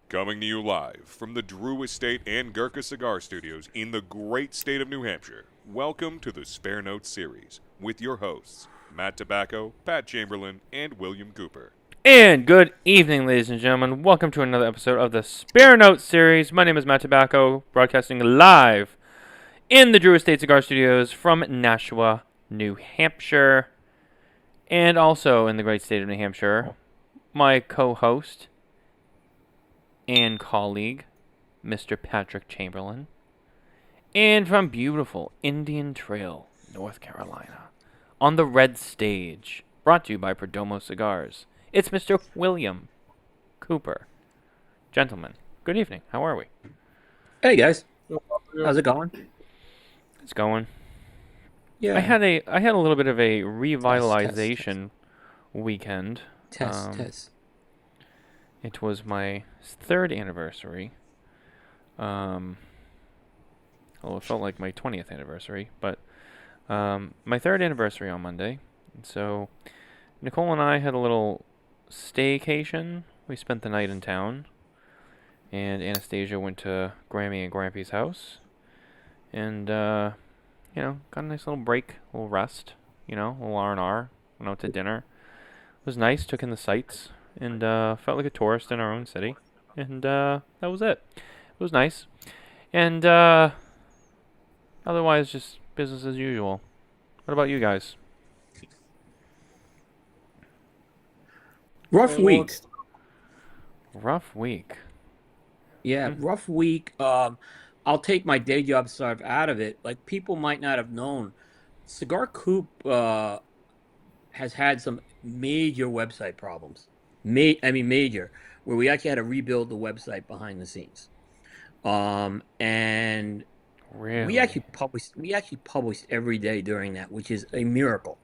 Coming to you live from the Drew Estate and Gurkha Cigar Studios in the great state of New Hampshire. Welcome to the Spare Notes series with your hosts, Matt Tabacco, Pat Chamberlain, and William Cooper. And good evening, ladies and gentlemen. Welcome to another episode of the Spare Notes series. My name is Matt Tabacco, broadcasting live in the Drew Estate Cigar Studios from Nashua, New Hampshire. And also in the great state of New Hampshire, my co-host and colleague, Mr. Patrick Chamberlain. And from beautiful Indian Trail, North Carolina, on the red stage, brought to you by Perdomo Cigars, it's Mr. William Cooper. Gentlemen, good evening. How are we? Hey guys, how's it going? It's going. Yeah, I had a little bit of a test. revitalization weekend. Test. It was my third anniversary. Well, it felt like my 20th anniversary, but my third anniversary on Monday. And so Nicole and I had a little staycation. We spent the night in town, and Anastasia went to Grammy and Grampy's house, and got a nice little break, a little rest, a little R&R. Went out to dinner. It was nice. Took in the sights, and felt like a tourist in our own city, and that was it. It was nice, and otherwise just business as usual. What about you guys? Rough week. Rough week. Yeah, rough week. I'll take my day job sort of out of it. Like people might not have known, Cigar Coop has had some major website problems. Major, where we actually had to rebuild the website behind the scenes. And Really? we actually published every day during that, which is a miracle.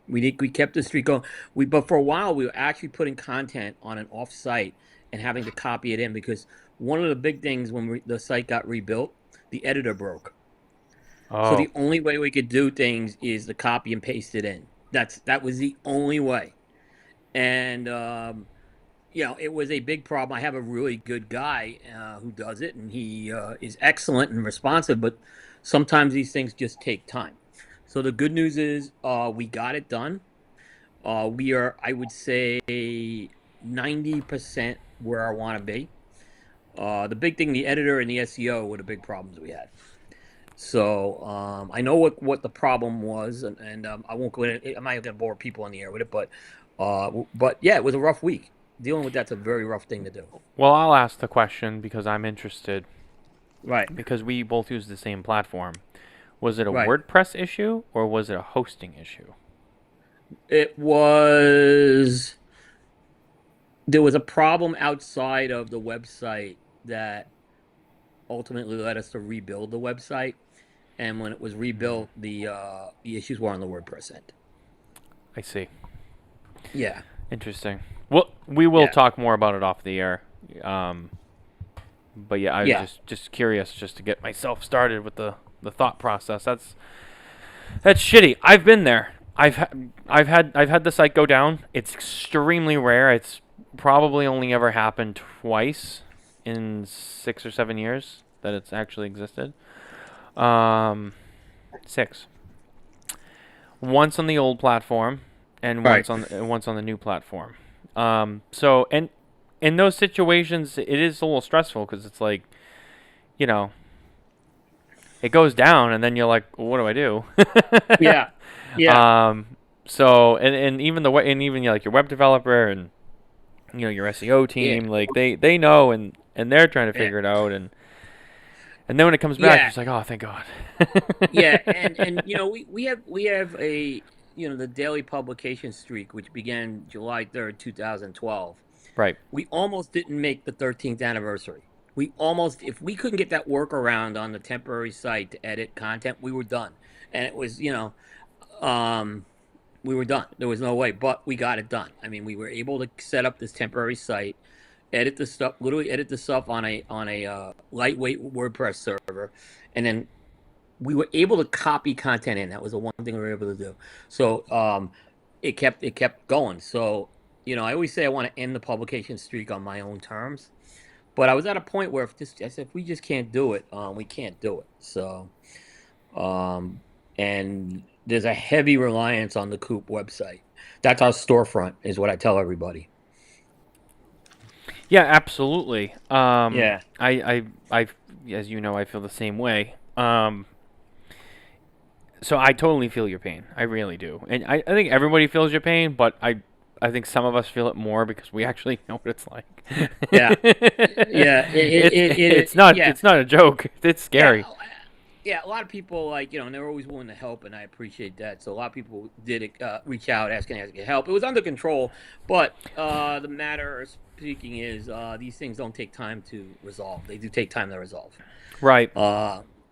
We kept the streak going. But for a while we were actually putting content on an off site and having to copy it in because one of the big things when the site got rebuilt, the editor broke. So Oh, the only way we could do things is to copy and paste it in. That was the only way. And it was a big problem. I have a really good guy who does it, and he is excellent and responsive. But sometimes these things just take time. So the good news is we got it done. We are, I would say, 90% where I want to be. The big thing, the editor and the SEO were the big problems we had. So I know what the problem was, and I won't go in. I'm not going to bore people on the air with it, but yeah, it was a rough week. Dealing with that's a very rough thing to do. well, I'll ask the question because I'm interested. Right, Because we both use the same platform. Was it a right. WordPress issue or was it a hosting issue? It was there was a problem outside of the website that ultimately led us to rebuild the website. And when it was rebuilt, the issues were on the WordPress end. I see. Yeah, Interesting. Well, we will yeah, talk more about it off the air. Um, but yeah, I was yeah, just curious just to get myself started with the thought process. That's shitty. I've been there. I've had the site go down. It's extremely rare. It's probably only ever happened twice in 6 or 7 years that it's actually existed. Um, Six. Once on the old platform, and right. once on the new platform. So and in those situations, it is a little stressful because it's like, you know, it goes down, and then you're like, well, what do I do? Yeah, yeah, So and even like your web developer and your SEO yeah, team, like they know and they're trying to yeah, figure it out and then when it comes back, yeah, it's like, oh, thank God. yeah. And we have a the daily publication streak which began July 3rd, 2012. Right. We almost didn't make the 13th anniversary. We almost, if we couldn't get that workaround on the temporary site to edit content, we were done. And it was, um, we were done. There was no way, but we got it done. I mean, we were able to set up this temporary site, literally edit the stuff on a lightweight WordPress server, and then we were able to copy content in. That was the one thing we were able to do. So it kept going. So I always say I want to end the publication streak on my own terms. But I was at a point where I said, if we just can't do it, we can't do it. So, um, and there's a heavy reliance on the Coop website. That's our storefront, is what I tell everybody. Yeah, absolutely. Yeah. I, as you know, I feel the same way. So I totally feel your pain. I really do, and I think everybody feels your pain, but I think some of us feel it more because we actually know what it's like. Yeah. Yeah. Yeah. It's not a joke. It's Yeah. scary. Yeah, a lot of people and they're always willing to help, and I appreciate that. So a lot of people did reach out asking help. It was under control, but the matter of speaking is these things don't take time to resolve. They do take time to resolve. Right.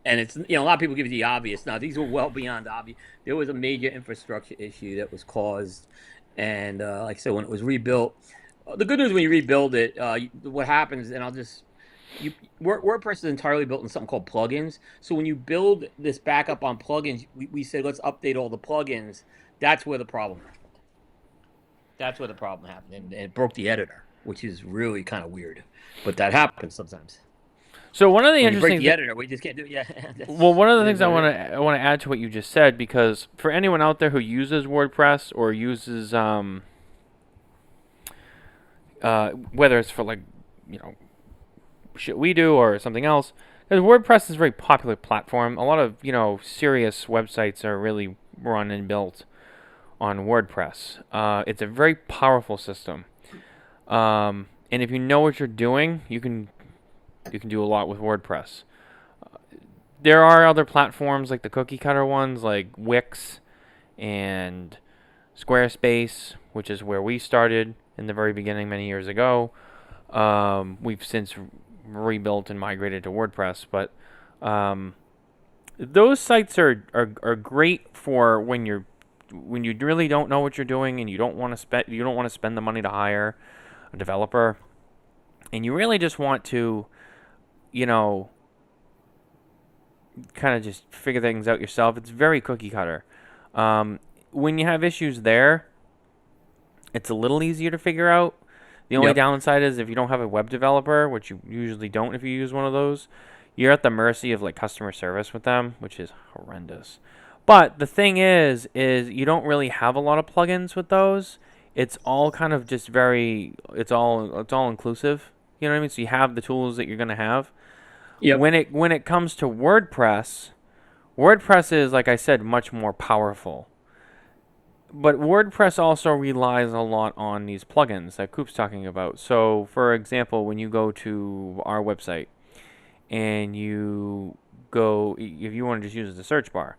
And it's a lot of people give you the obvious. Now these were well beyond obvious. There was a major infrastructure issue that was caused, and like I said, when it was rebuilt, the good news when you rebuild it, what happens, and I'll just WordPress is entirely built in something called plugins. So when you build this backup on plugins, we said let's update all the plugins. That's where the problem happened. That's where the problem happened, and it broke the editor, which is really kind of weird. But that happens sometimes. So one of the When you break interesting the editor, we just can't do it. Yeah. well, one of the things I want to add to what you just said, because for anyone out there who uses WordPress or uses whether it's for like shit we do or something else, because WordPress is a very popular platform. A lot of serious websites are really run and built on WordPress. It's a very powerful system, and if you know what you're doing, you can do a lot with WordPress. There are other platforms like the cookie cutter ones like Wix and Squarespace, which is where we started in the very beginning many years ago. We've since rebuilt and migrated to WordPress, but those sites are great for when you really don't know what you're doing and you don't want to spend the money to hire a developer, and you really just want to kind of just figure things out yourself. It's very cookie cutter. When you have issues there, it's a little easier to figure out. The only downside is if you don't have a web developer, which you usually don't if you use one of those, you're at the mercy of like customer service with them, which is horrendous. But the thing is you don't really have a lot of plugins with those. It's all kind of just it's all inclusive. You know what I mean? So you have the tools that you're going to have. Yep. When it comes to WordPress is, like I said, much more powerful. But WordPress also relies a lot on these plugins that Coop's talking about. So, for example, when you go to our website and you go, if you want to just use the search bar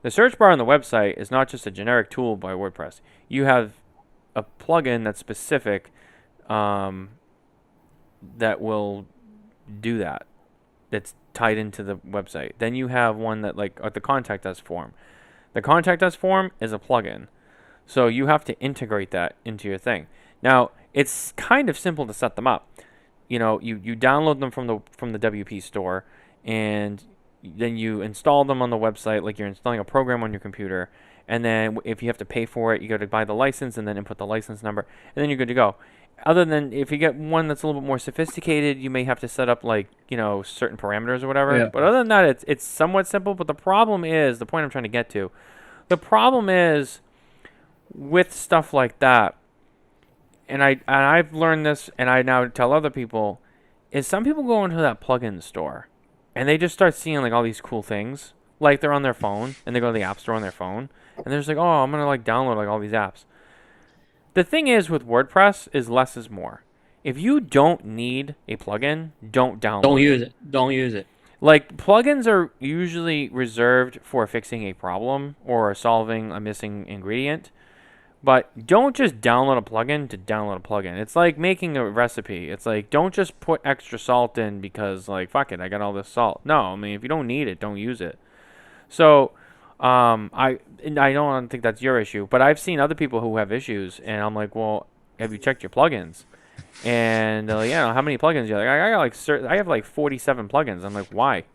on the website is not just a generic tool by WordPress. You have a plugin that's specific that will do that. That's tied into the website. Then you have one that like the contact us form. The contact us form is a plugin. So you have to integrate that into your thing. Now, it's kind of simple to set them up. You download them from the WP store, and then you install them on the website like you're installing a program on your computer. And then if you have to pay for it, you go to buy the license and then input the license number, and then you're good to go. Other than if you get one that's a little bit more sophisticated, you may have to set up like certain parameters or whatever. Yeah. But other than that, it's somewhat simple. But the problem is the point I'm trying to get to. The problem is with stuff like that, and I've learned this, and I now tell other people, is some people go into that plugin store, and they just start seeing like all these cool things, like they're on their phone, and they go to the app store on their phone, and they're just like, oh, I'm gonna like download like all these apps. The thing is with WordPress is less is more. If you don't need a plugin, don't download it. Don't use it. Like, plugins are usually reserved for fixing a problem or solving a missing ingredient. But don't just download a plugin to download a plugin. It's like making a recipe. It's like, don't just put extra salt in because, like, fuck it, I got all this salt. No, I mean, if you don't need it, don't use it. So, I don't think that's your issue, but I've seen other people who have issues, and I'm like, well, have you checked your plugins? And they're like, yeah, how many plugins do you have? I have like 47 plugins. I'm like, why?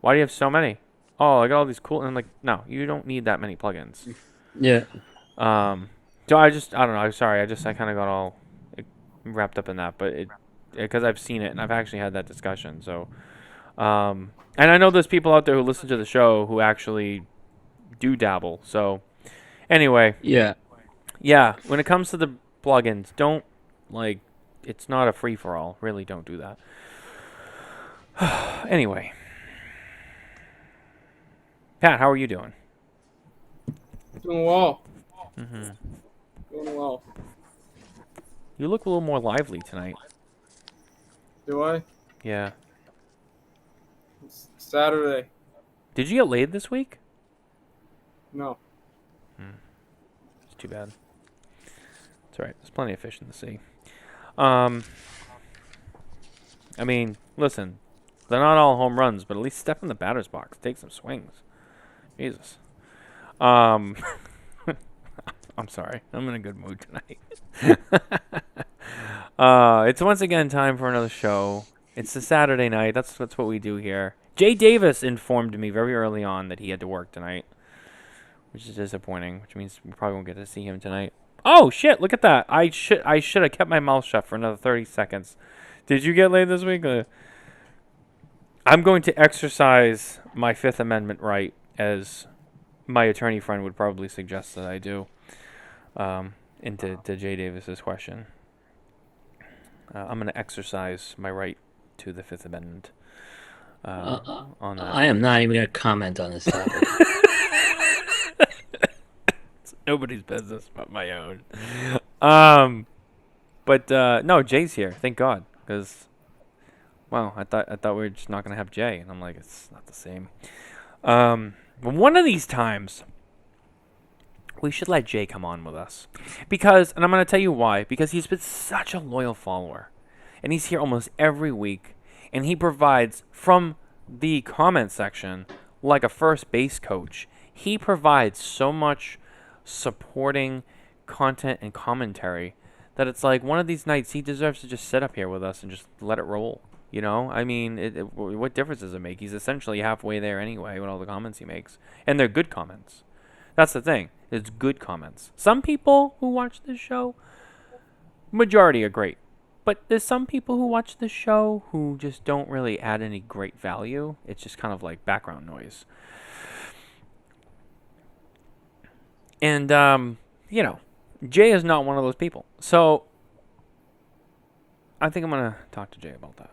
Why do you have so many? Oh, I got all these cool. And I'm like, no, you don't need that many plugins. Yeah. So I don't know. I'm sorry. I kind of got all wrapped up in that, but because I've seen it and I've actually had that discussion. So, and I know there's people out there who listen to the show who actually do dabble. So, anyway, Yeah. yeah, when it comes to the plugins, don't it's not a free for all. Really, don't do that. Anyway, Pat, how are you doing? Doing well. Mm-hmm. Doing well. You look a little more lively tonight. Do I? Yeah. It's Saturday. Did you get laid this week? No. It's too bad. It's alright. There's plenty of fish in the sea. I mean, listen. They're not all home runs, but at least step in the batter's box. Take some swings. Jesus. I'm sorry. I'm in a good mood tonight. It's once again time for another show. It's a Saturday night. That's what we do here. Jay Davis informed me very early on that he had to work tonight, which is disappointing, which means we probably won't get to see him tonight. Oh, shit, look at that. I should have kept my mouth shut for another 30 seconds. Did you get laid this week? I'm going to exercise my Fifth Amendment right, as my attorney friend would probably suggest that I do, into Jay Davis's question. I'm going to exercise my right to the Fifth Amendment on that. I am not even going to comment on this topic. It's nobody's business but my own. But no, Jay's here. Thank God, because wow, I thought we were just not going to have Jay, and I'm like, it's not the same. But one of these times, we should let Jay come on with us. Because, and I'm going to tell you why, because he's been such a loyal follower. And he's here almost every week. And he provides, from the comment section, like a first base coach. He provides so much supporting content and commentary that it's like one of these nights he deserves to just sit up here with us and just let it roll. You know? I mean, what difference does it make? He's essentially halfway there anyway with all the comments he makes. And they're good comments. That's the thing. It's good comments. Some people who watch this show, majority are great. But there's some people who watch this show who just don't really add any great value. It's just kind of like background noise. And, you know, Jay is not one of those people. So, I think I'm going to talk to Jay about that.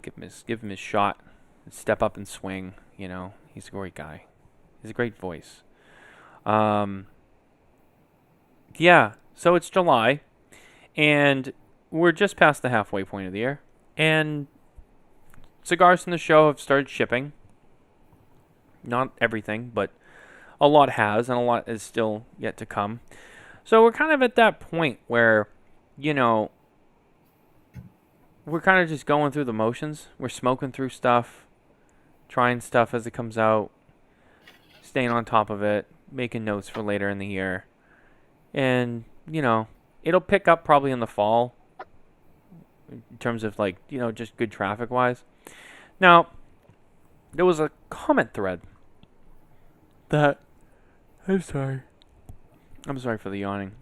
Give him his shot. Step up and swing, you know. He's a great guy. He's a great voice. Yeah, so it's July, and we're just past the halfway point of the year, and cigars from the show have started shipping. Not everything, but a lot has, and a lot is still yet to come. So we're kind of at that point where, you know, we're kind of just going through the motions. We're smoking through stuff, trying stuff as it comes out, staying on top of it, making notes for later in the year. And, you know, it'll pick up probably in the fall in terms of, like, you know, just good traffic-wise. Now, there was a comment thread that... I'm sorry for the yawning.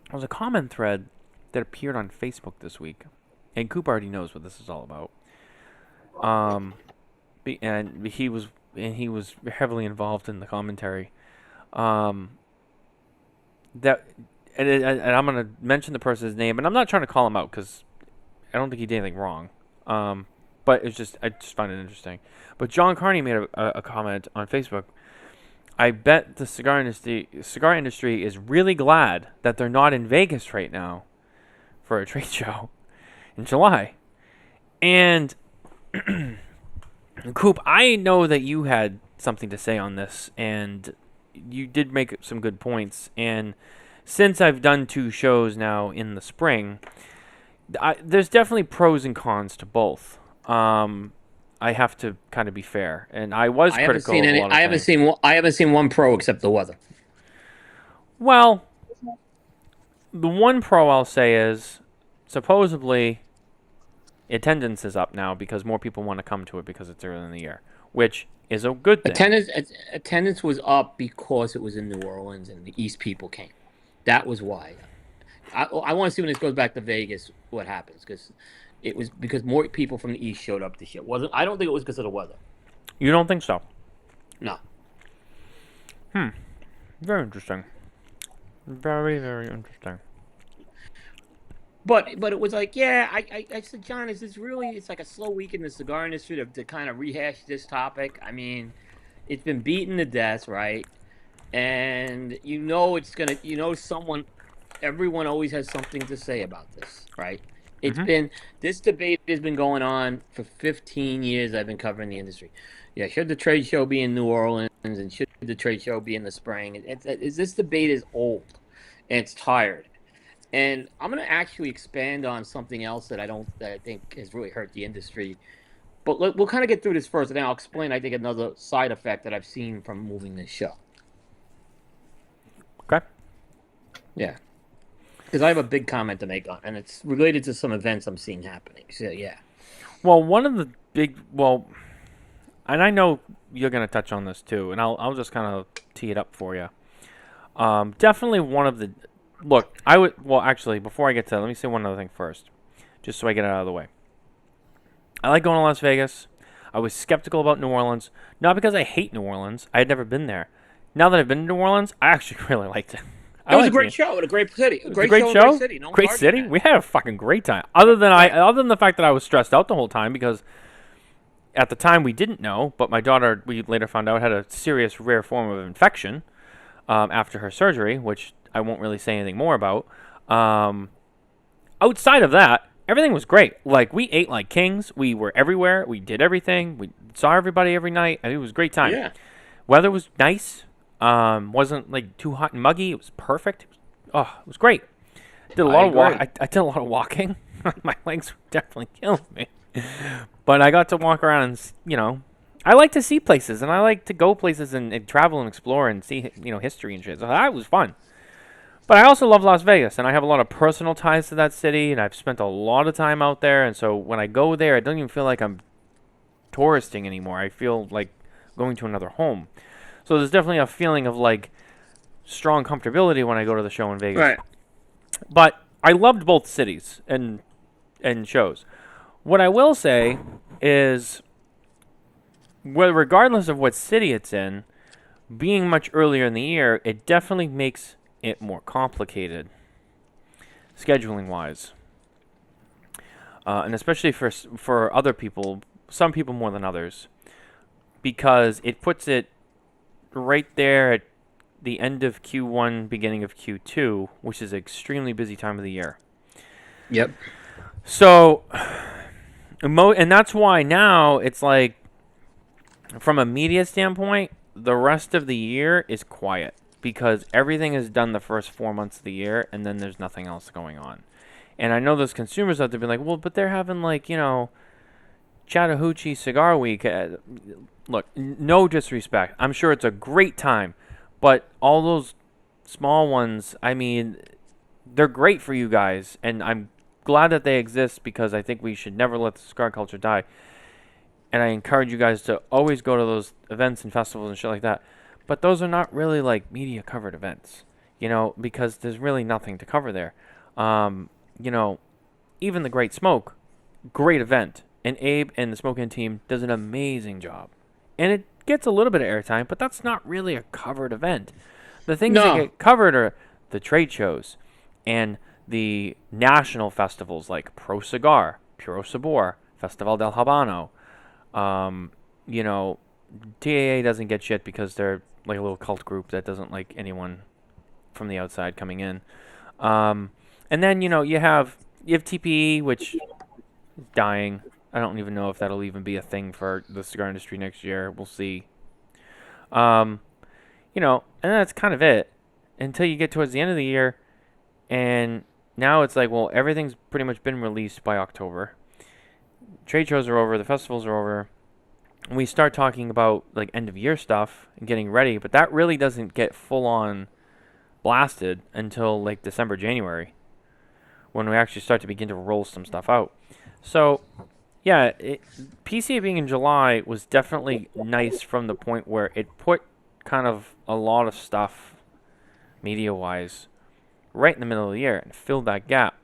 There was a comment thread that appeared on Facebook this week. And Coop already knows what this is all about. And he was heavily involved in the commentary. And I'm going to mention the person's name, and I'm not trying to call him out because I don't think he did anything wrong. But I just find it interesting. But John Carney made a comment on Facebook. I bet the cigar industry is really glad that they're not in Vegas right now for a trade show in July. And Coop, I know that you had something to say on this, and you did make some good points. And since I've done 2 shows now in the spring, there's definitely pros and cons to both. I have to kind of be fair, and I was critical of a lot of things. I haven't seen one pro except the weather. Well, the one pro I'll say is supposedly attendance is up now because more people want to come to it because it's early in the year, which is a good thing. Attendance was up because it was in New Orleans and the East people came. That was why. I want to see when this goes back to Vegas what happens, because it was because more people from the East showed up this year. Wasn't I don't think it was because of the weather. You don't think so? No. Very interesting. Very, very interesting. But it was like, yeah, I said, John, is this really? It's like a slow week in the cigar industry to kind of rehash this topic. I mean, it's been beaten to death, right? And it's gonna, everyone always has something to say about this, right? It's been this debate has been going on for 15 years. I've been covering the industry. Yeah, should the trade show be in New Orleans and should the trade show be in the spring? This debate is old and it's tired. And I'm going to actually expand on something else that I think has really hurt the industry. But we'll kind of get through this first, and then I'll explain. I think another side effect that I've seen from moving this show. Okay. Yeah, because I have a big comment to make on, and it's related to some events I'm seeing happening. So yeah. Well, one of the and I know you're going to touch on this too, and I'll just kind of tee it up for you. Definitely one of the look. Actually, before I get to that, let me say one other thing first, just so I get it out of the way. I like going to Las Vegas. I was skeptical about New Orleans, not because I hate New Orleans. I had never been there. Now that I've been to New Orleans, I actually really liked it. It was a great show and a great city. Great city. No great city. We had a fucking great time. Other than the fact that I was stressed out the whole time because at the time we didn't know, but my daughter, we later found out, had a serious rare form of infection after her surgery, which I won't really say anything more about. Outside of that, everything was great. Like, we ate like kings. We were everywhere. We did everything. We saw everybody every night. I mean, it was a great time. Yeah. Weather was nice. Wasn't like too hot and muggy. It was perfect. It was great. Did a lot of I did a lot of walking. My legs were definitely killing me. But I got to walk around and, I like to see places and I like to go places and travel and explore and see, history and shit. So that was fun. But I also love Las Vegas, and I have a lot of personal ties to that city, and I've spent a lot of time out there, and so when I go there, I don't even feel like I'm touristing anymore. I feel like going to another home. So there's definitely a feeling of, like, strong comfortability when I go to the show in Vegas. Right. But I loved both cities and shows. What I will say is, regardless of what city it's in, being much earlier in the year, it definitely makes it more complicated scheduling wise, and especially for other people, some people more than others, because it puts it right there at the end of Q1, beginning of Q2, which is an extremely busy time of the year. Yep. So, and that's why now it's like, from a media standpoint, the rest of the year is quiet. Because everything is done the first 4 months of the year, and then there's nothing else going on. And I know there's consumers out there being like, well, but they're having, like, Chattahoochee Cigar Week. Look, no disrespect. I'm sure it's a great time. But all those small ones, I mean, they're great for you guys. And I'm glad that they exist because I think we should never let the cigar culture die. And I encourage you guys to always go to those events and festivals and shit like that. But those are not really, like, media-covered events, because there's really nothing to cover there. Even the Great Smoke, great event. And Abe and the Smoke-In team does an amazing job. And it gets a little bit of airtime, but that's not really a covered event. The things that get covered are the trade shows and the national festivals like Pro Cigar, Puro Sabor, Festival del Habano. TAA doesn't get shit because they're like a little cult group that doesn't like anyone from the outside coming in. And then, you have TPE, which is dying. I don't even know if that'll even be a thing for the cigar industry next year. We'll see. And that's kind of it until you get towards the end of the year. And now it's like, well, everything's pretty much been released by October. Trade shows are over. The festivals are over. We start talking about like end of year stuff and getting ready, but that really doesn't get full on blasted until like December, January, when we actually start to begin to roll some stuff out. So, yeah, PCA being in July was definitely nice from the point where it put kind of a lot of stuff, media-wise, right in the middle of the year and filled that gap.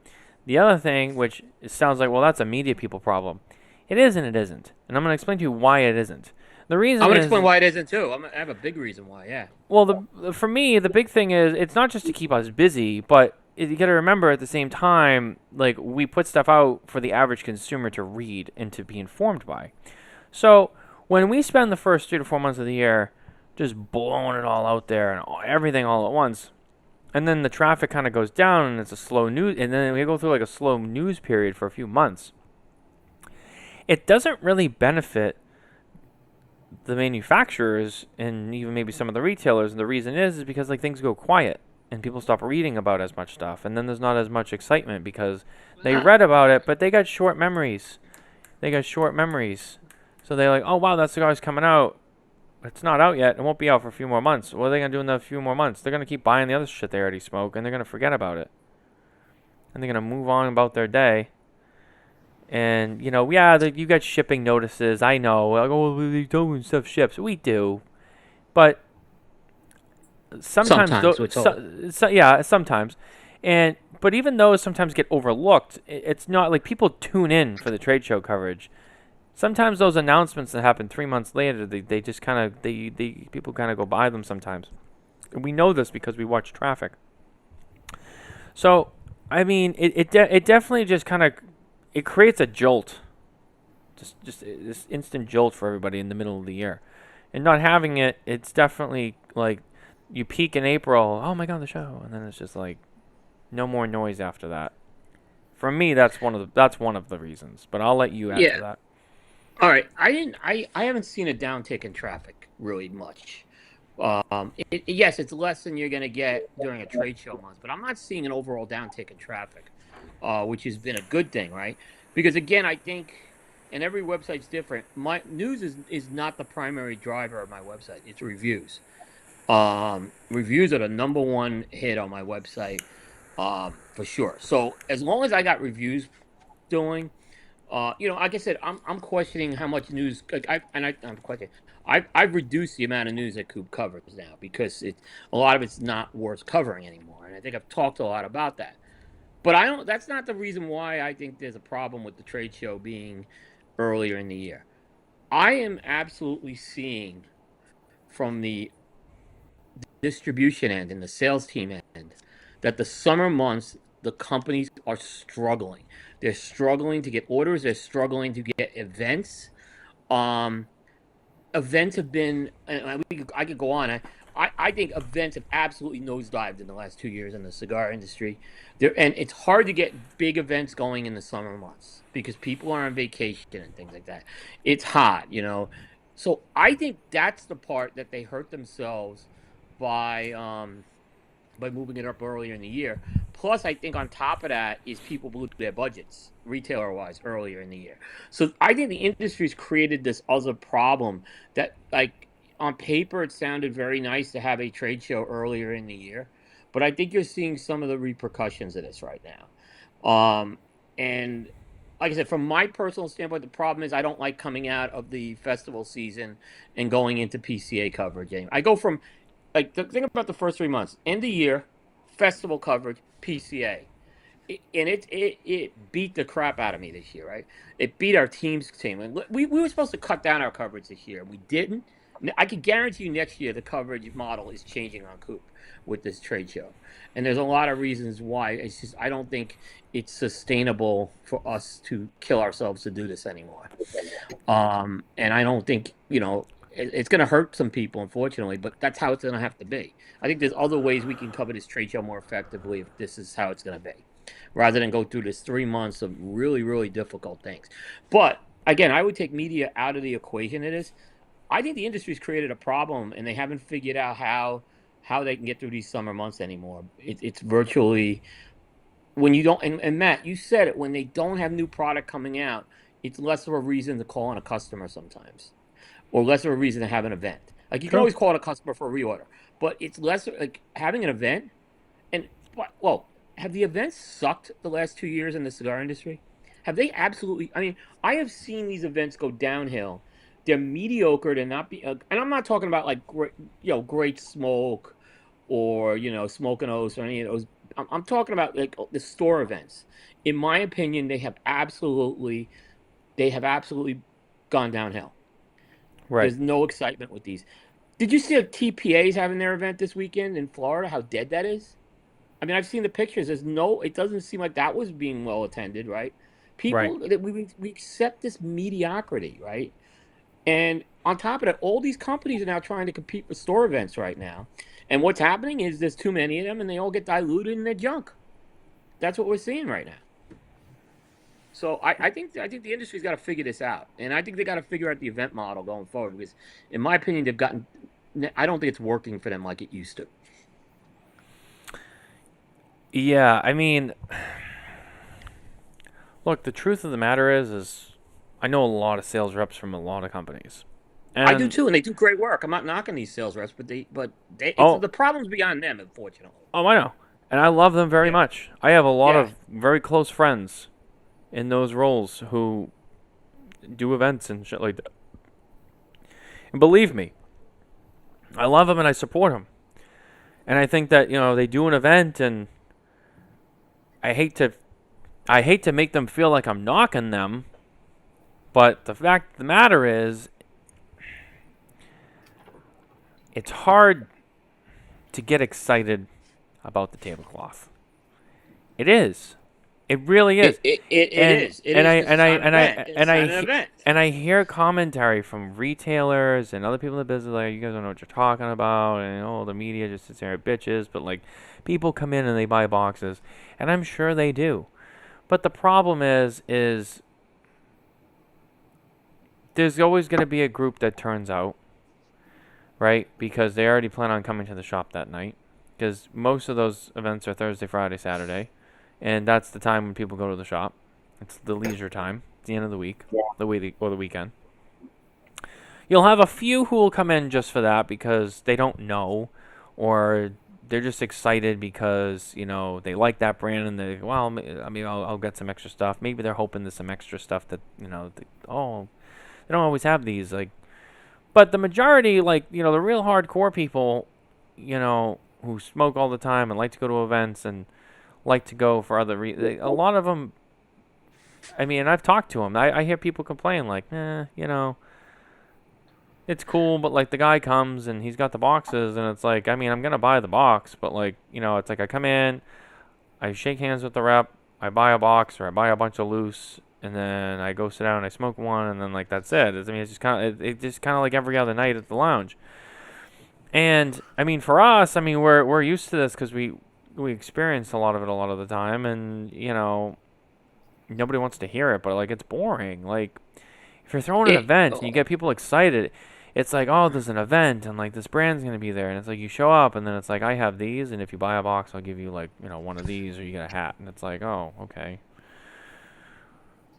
The other thing, which it sounds like, well, that's a media people problem. It is and it isn't. And I'm going to explain to you why it isn't. The reason I'm gonna is, explain why it isn't too. I have a big reason why. Yeah. well, for me, the big thing is it's not just to keep us busy, but you got to remember at the same time, like we put stuff out for the average consumer to read and to be informed by. So when we spend the first 3 to 4 months of the year just blowing it all out there and everything all at once, and then the traffic kind of goes down and it's a slow news, and then we go through like a slow news period for a few months, it doesn't really benefit the manufacturers and even maybe some of the retailers. And the reason is because like things go quiet and people stop reading about as much stuff, and then there's not as much excitement because they read about it, but they got short memories. So they're like, oh wow, that cigar's coming out. It's not out yet. It won't be out for a few more months. What are they gonna do in the few more months? They're gonna keep buying the other shit they already smoke, and they're gonna forget about it, and they're gonna move on about their day. And you know, yeah, you got shipping notices. I know. Like, oh, they don't when stuff ships. We do, but sometimes sometimes, and but even those sometimes get overlooked. It's not like people tune in for the trade show coverage. Sometimes those announcements that happen 3 months later, they just kind of people kind of go by them sometimes. And we know this because we watch traffic. So, I mean, it definitely just kind of it creates a jolt, just this instant jolt for everybody in the middle of the year, and not having it, it's definitely like you peak in April. Oh my God, the show, and then it's just like no more noise after that. For me, that's one of the reasons. But I'll let you add to that. All right. I haven't seen a downtick in traffic really much. Yes, it's less than you're going to get during a trade show month, but I'm not seeing an overall downtick in traffic, which has been a good thing, right? Because again, I think, and every website's different. My news is not the primary driver of my website. It's reviews. Reviews are the number one hit on my website, for sure. So as long as I got reviews doing, like I said, I'm questioning how much news. I'm questioning. I've reduced the amount of news that Coop covers now because a lot of it's not worth covering anymore, and I think I've talked a lot about that. But I don't. That's not the reason why I think there's a problem with the trade show being earlier in the year. I am absolutely seeing from the distribution end and the sales team end that the summer months the companies are struggling. They're struggling to get orders. They're struggling to get events. Um, Events have been. And I could go on. I think events have absolutely nosedived in the last 2 years in the cigar industry. And it's hard to get big events going in the summer months because people are on vacation and things like that. It's hot. So I think that's the part that they hurt themselves by moving it up earlier in the year. Plus, I think on top of that is people blew their budgets, retailer-wise, earlier in the year. So I think the industry's created this other problem that, like, on paper, it sounded very nice to have a trade show earlier in the year, but I think you're seeing some of the repercussions of this right now. And like I said, from my personal standpoint, the problem is I don't like coming out of the festival season and going into PCA coverage. I go from think about the first 3 months. End of year, festival coverage, PCA. It beat the crap out of me this year, right? It beat our team's team. And we were supposed to cut down our coverage this year. We didn't. I can guarantee you next year the coverage model is changing on Coop with this trade show. And there's a lot of reasons why. It's just I don't think it's sustainable for us to kill ourselves to do this anymore. And I don't think, it's going to hurt some people, unfortunately, but that's how it's going to have to be. I think there's other ways we can cover this trade show more effectively if this is how it's going to be, rather than go through this 3 months of really, really difficult things. But again, I would take media out of the equation in this. I think the industry's created a problem, and they haven't figured out how they can get through these summer months anymore. It's virtually when you don't. And Matt, you said it. When they don't have new product coming out, it's less of a reason to call on a customer sometimes, or less of a reason to have an event. Like you can always call a customer for a reorder, but it's less like having an event. And have the events sucked the last 2 years in the cigar industry? Have they absolutely? I mean, I have seen these events go downhill. They're mediocre to not be, and I'm not talking about like great smoke or Smoking Oats or any of those. I'm talking about like the store events. In my opinion, they have absolutely gone downhill. Right. There's no excitement with these. Did you see like TPA's having their event this weekend in Florida? How dead that is. I mean, I've seen the pictures. It doesn't seem like that was being well attended, right? Right. People that we accept this mediocrity, right? And on top of that, all these companies are now trying to compete with store events right now. And what's happening is there's too many of them, and they all get diluted in their junk. That's what we're seeing right now. So I think the industry's got to figure this out, and I think they got to figure out the event model going forward because, in my opinion, they've gotten. I don't think it's working for them like it used to. Yeah, I mean, look, the truth of the matter is I know a lot of sales reps from a lot of companies. I do And too, and they do great work. I'm not knocking these sales reps, but it's oh, the problem's beyond them, unfortunately. I know. And I love them very Yeah, much. I have a lot yeah. of very close friends in those roles who do events and shit like that. And believe me, I love them and I support them. And I think that, they do an event and I hate to make them feel like I'm knocking them, but the fact of the matter is it's hard to get excited about the tablecloth. It is. It really is. It and is. It and is I because and it's I not an and I event. It's and not I an he- event. and I hear commentary from retailers and other people in the business like, you guys don't know what you're talking about, and the media just sits there and bitches, but like people come in and they buy boxes, and I'm sure they do. But the problem is there's always going to be a group that turns out, right? Because they already plan on coming to the shop that night. Because most of those events are Thursday, Friday, Saturday. And that's the time when people go to the shop. It's the leisure time. It's the end of the week. Or the weekend. You'll have a few who will come in just for that because they don't know. Or they're just excited because, they like that brand and they, well, I'll get some extra stuff. Maybe they're hoping there's some extra stuff that, they don't always have these. But the majority, the real hardcore people, who smoke all the time and like to go to events and like to go for other a lot of them, I mean, I've talked to them. I hear people complain it's cool, but the guy comes and he's got the boxes and it's like, I mean, I'm going to buy the box, but it's like I come in, I shake hands with the rep, I buy a box or I buy a bunch of loose, and then I go sit down and I smoke one, and then that's it. It's just kind of like every other night at the lounge. And I mean, for us, I mean, we're used to this because we experience a lot of it a lot of the time, and nobody wants to hear it, but it's boring. If you're throwing an event and you get people excited, it's like, oh, there's an event and this brand's gonna be there, and it's like you show up and then it's like, I have these, and if you buy a box, I'll give you one of these, or you get a hat, and it's like, oh, okay.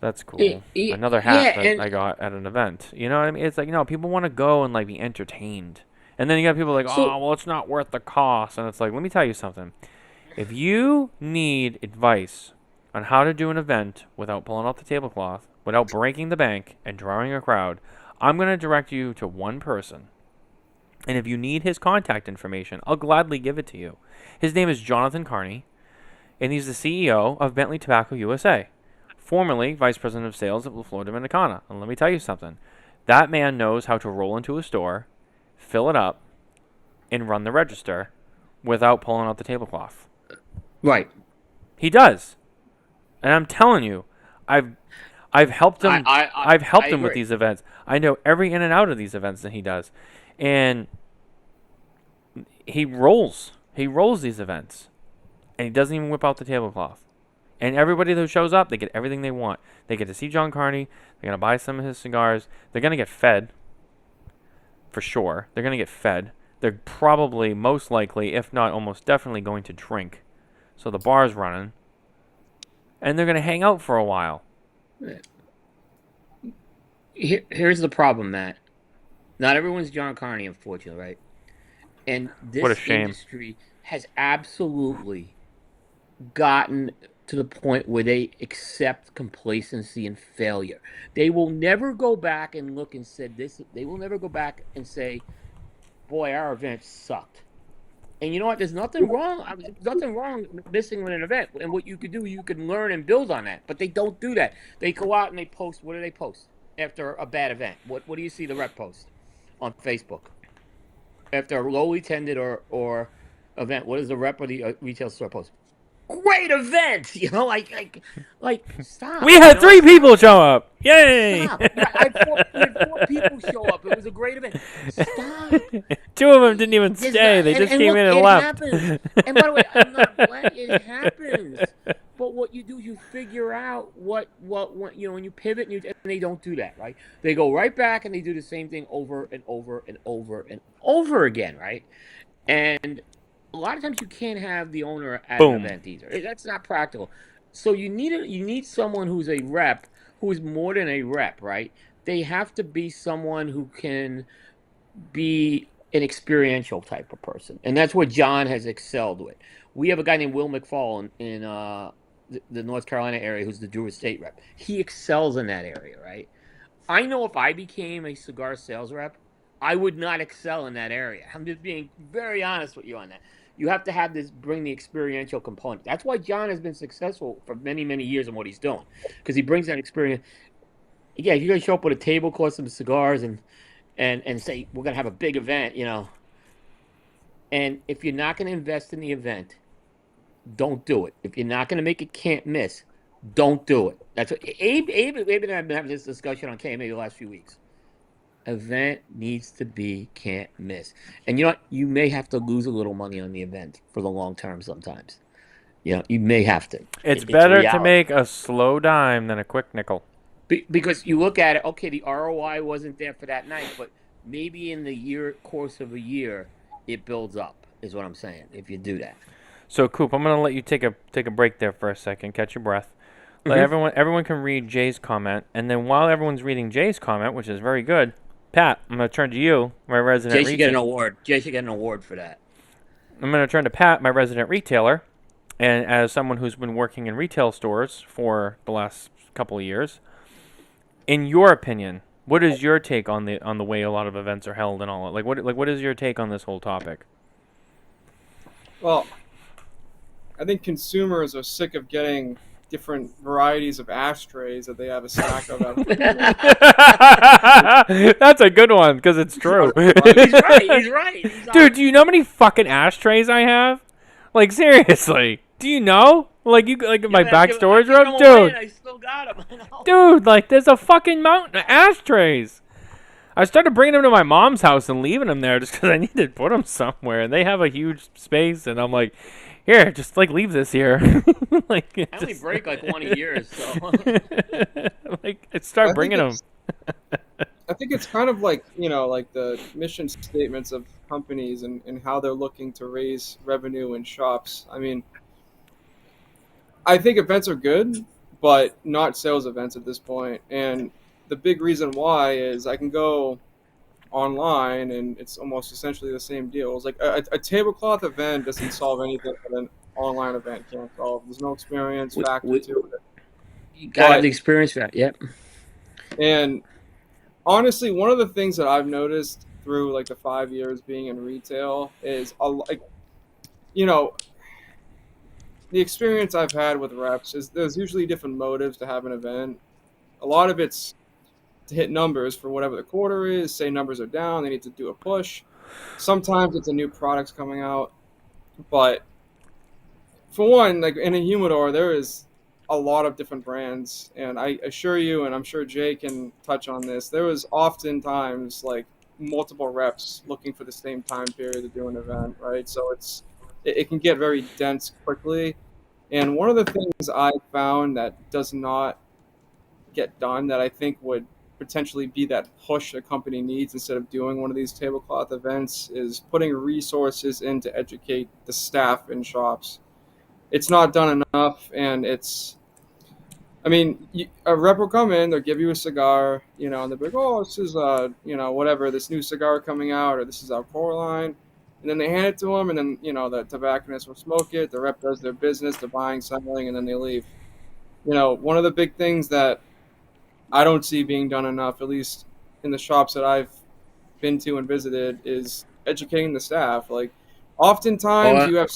That's cool. Another hat that I got at an event. You know what I mean? It's like, people want to go and be entertained. And then you got people well, it's not worth the cost. And it's like, let me tell you something. If you need advice on how to do an event without pulling out the tablecloth, without breaking the bank and drawing a crowd, I'm going to direct you to one person. And if you need his contact information, I'll gladly give it to you. His name is Jonathan Carney, and he's the CEO of Bentley Tobacco USA. Formerly Vice President of Sales at La Flor Dominicana. And let me tell you something. That man knows how to roll into a store, fill it up, and run the register without pulling out the tablecloth. Right. He does. And I'm telling you, I've helped him. I've helped him with these events. I know every in and out of these events that he does. And he rolls these events. And he doesn't even whip out the tablecloth. And everybody who shows up, they get everything they want. They get to see John Carney. They're going to buy some of his cigars. They're going to get fed. For sure. They're going to get fed. They're probably, most likely, if not almost definitely, going to drink. So the bar's running. And they're going to hang out for a while. Here's the problem, Matt. Not everyone's John Carney, unfortunately, right? And What a this shame. industry has absolutely gotten to the point where they accept complacency and failure. They will never go back and look and say this. They will never go back and say, "Boy, our event sucked." And you know what? There's nothing wrong. There's nothing wrong with missing an event. And what you could do, you can learn and build on that. But they don't do that. They go out and they post. What do they post after a bad event? What do you see the rep post on Facebook after a lowly tended or event? What does the rep or the retail store post? Great event. Stop. We had 3 people show up. Yay! Stop. We had 4 people show up. It was a great event. Stop. 2 of them didn't even stay. They just came in and it left. Happens. And by the way, I'm not blaming. It happens. But what you do is you figure out what when you pivot and they don't do that, right? They go right back and they do the same thing over and over and over and over again, right? And a lot of times you can't have the owner at Boom. an event either. That's not practical. So you need someone who's a rep, who is more than a rep, right? They have to be someone who can be an experiential type of person, and that's what John has excelled with. We have a guy named Will McFall in the North Carolina area who's the Drew Estate rep. He excels in that area, right? I know if I became a cigar sales rep, I would not excel in that area. I'm just being very honest with you on that. You have to have bring the experiential component. That's why John has been successful for many, many years in what he's doing, because he brings that experience. Yeah, if you're going to show up with a tablecloth, some cigars, and say, we're going to have a big event, and if you're not going to invest in the event, don't do it. If you're not going to make it can't miss, don't do it. That's what Abe and I have been having this discussion on KMA the last few weeks. Event needs to be can't miss. And you know what? You may have to lose a little money on the event for the long term sometimes. You may have to. It's better to make a slow dime than a quick nickel. Because you look at it, okay, the ROI wasn't there for that night, but maybe in the course of a year, it builds up, is what I'm saying, if you do that. So, Coop, I'm going to let you take a break there for a second, catch your breath. Let everyone can read Jay's comment, and then while everyone's reading Jay's comment, which is very good, Pat, I'm going to turn to you, my resident retailer. Jay should get an award. Jay should get an award for that. I'm going to turn to Pat, my resident retailer, and as someone who's been working in retail stores for the last couple of years, in your opinion, what is your take on the way a lot of events are held and all? What is your take on this whole topic? Well, I think consumers are sick of getting different varieties of ashtrays that they have a stack of. That's a good one, because it's true. He's right. Dude, do you know how many fucking ashtrays I have? Like, seriously. Do you know? In my back storage room? Dude. I still got them. Dude, there's a fucking mountain of ashtrays. I started bringing them to my mom's house and leaving them there just because I needed to put them somewhere. And they have a huge space, and I'm like, here, just leave this here. I only break one a year, so. Start bringing them. I think it's kind of like the mission statements of companies and how they're looking to raise revenue in shops. I mean, I think events are good, but not sales events at this point. And the big reason why is I can go online and it's almost essentially the same deal. It's like a tablecloth event doesn't solve anything that an online event can't solve. There's no experience factor to it. You got to have the experience for that, yep. And honestly, one of the things that I've noticed through the 5 years being in retail is the experience I've had with reps is there's usually different motives to have an event. A lot of it's to hit numbers for whatever the quarter is. Say numbers are down, they need to do a push. Sometimes it's a new product's coming out. But for one, in a humidor, there is a lot of different brands. And I assure you, and I'm sure Jay can touch on this, there was oftentimes multiple reps looking for the same time period to do an event, right? So it can get very dense quickly. And one of the things I found that does not get done that I think would potentially be that push a company needs instead of doing one of these tablecloth events is putting resources in to educate the staff in shops. It's not done enough, and a rep will come in, they'll give you a cigar, and they'll be like, oh, this is, whatever, this new cigar coming out, or this is our core line. And then they hand it to them, and then, the tobacconist will smoke it. The rep does their business, the buying, selling, and then they leave. One of the big things that I don't see being done enough, at least in the shops that I've been to and visited, is educating the staff. Oftentimes, Or you have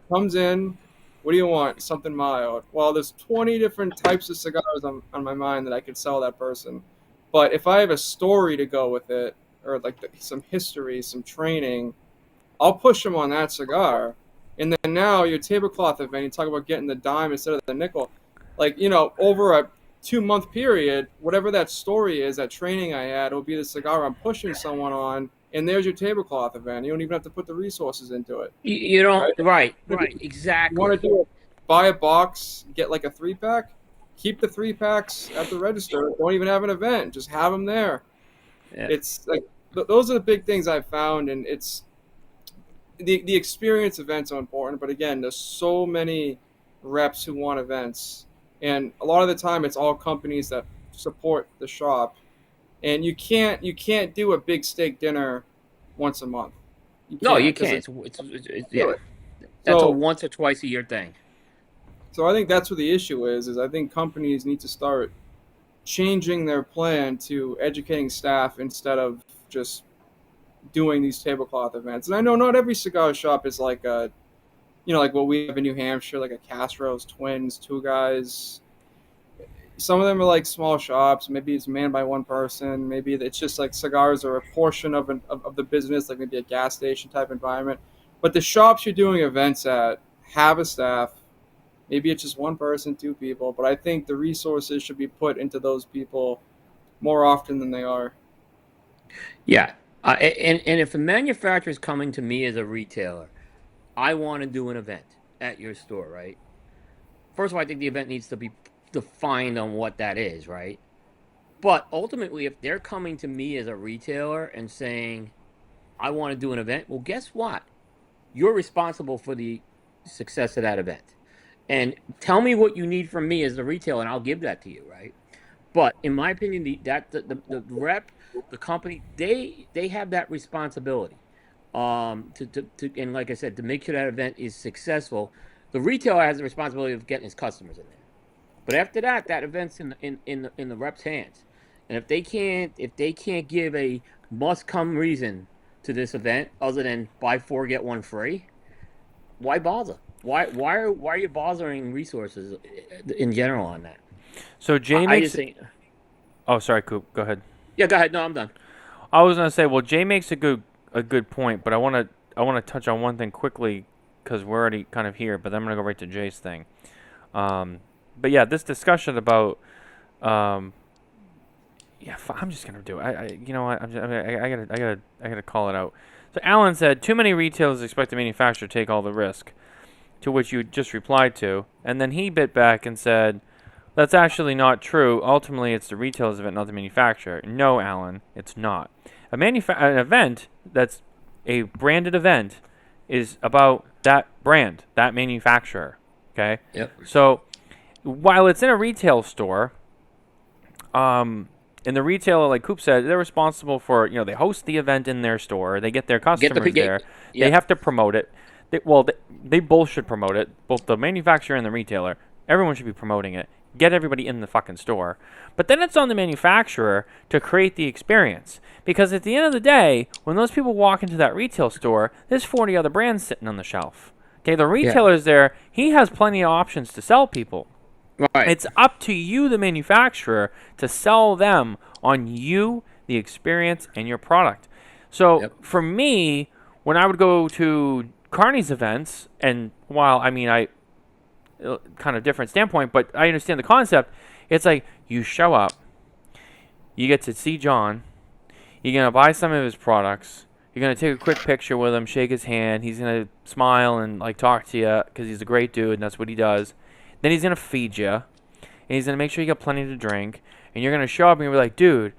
comes in. What do you want? Something mild. Well, there's 20 different types of cigars on my mind that I could sell that person. But if I have a story to go with it, or like some history, some training, I'll push them on that cigar. And then now your tablecloth event, you talk about getting the dime instead of the nickel. Like, over a 2 month period, whatever that story is, that training I had, will be the cigar I'm pushing someone on. And there's your tablecloth event. You don't even have to put the resources into it. you don't, Right? right, You want exactly. to do it, buy a box, get like a 3-pack, keep the 3-packs at the register. Don't even have an event. Just have them there. Yeah. It's like those are the big things I've found, and it's the experience events are important. But again, there's so many reps who want events, and a lot of the time it's all companies that support the shop, and you can't do a big steak dinner once a month. You No, can't you because can't. do Yeah, it. that's a So once or twice a year thing. so I think that's what the issue is I think companies need to start changing their plan to educating staff instead of just doing these tablecloth events. And I know not every cigar shop is like like what we have in New Hampshire, like a Castro's, Twins, Two Guys. Some of them are like small shops. Maybe it's manned by one person. Maybe it's just like cigars are a portion of the business, like maybe a gas station type environment. But the shops you're doing events at have a staff. Maybe it's just one person, two people. But I think the resources should be put into those people more often than they are. Yeah, and if a manufacturer is coming to me as a retailer, I want to do an event at your store, right? First of all, I think the event needs to be defined on what that is, right? But ultimately, if they're coming to me as a retailer and saying, I want to do an event, well, guess what? You're responsible for the success of that event. And tell me what you need from me as a retailer, and I'll give that to you, right? But in my opinion, the rep, the company, they have that responsibility. And like I said, to make sure that event is successful, the retailer has the responsibility of getting his customers in there. But after that, that event's in the rep's hands. And if they can't give a must come reason to this event other than buy four get one free, why bother? Why are you bothering resources in general on that? So Jay I makes. just think. Oh, sorry, Coop. Go ahead. Yeah, go ahead. No, I'm done. I was gonna say, well, Jay makes a good point, but I wanna touch on one thing quickly because we're already kind of here. But then I'm gonna go right to Jay's thing. But yeah, this discussion about I'm just gonna do it. You know what? I gotta call it out. So Alan said, too many retailers expect the manufacturer to take all the risk. To which you just replied to, and then he bit back and said, that's actually not true. Ultimately, it's the retailer's event, not the manufacturer. No, Alan, it's not. An event that's a branded event is about that brand, that manufacturer. Okay? Yep. So while it's in a retail store, and the retailer, like Coop said, they're responsible for, they host the event in their store. They get their customers there. Yep. They have to promote it. They both should promote it. Both the manufacturer and the retailer. Everyone should be promoting it. Get everybody in the fucking store. But then it's on the manufacturer to create the experience. Because at the end of the day, when those people walk into that retail store, there's 40 other brands sitting on the shelf. Okay, the retailer's there. He has plenty of options to sell people. Right. It's up to you, the manufacturer, to sell them on you, the experience, and your product. So for me, when I would go to Carney's events, and while I kind of different standpoint, but I understand the concept. It's like you show up, you get to see John, you're gonna buy some of his products, you're gonna take a quick picture with him, shake his hand, he's gonna smile and talk to you because he's a great dude and that's what he does. Then he's gonna feed you, and he's gonna make sure you got plenty to drink, and you're gonna show up and you're like, dude,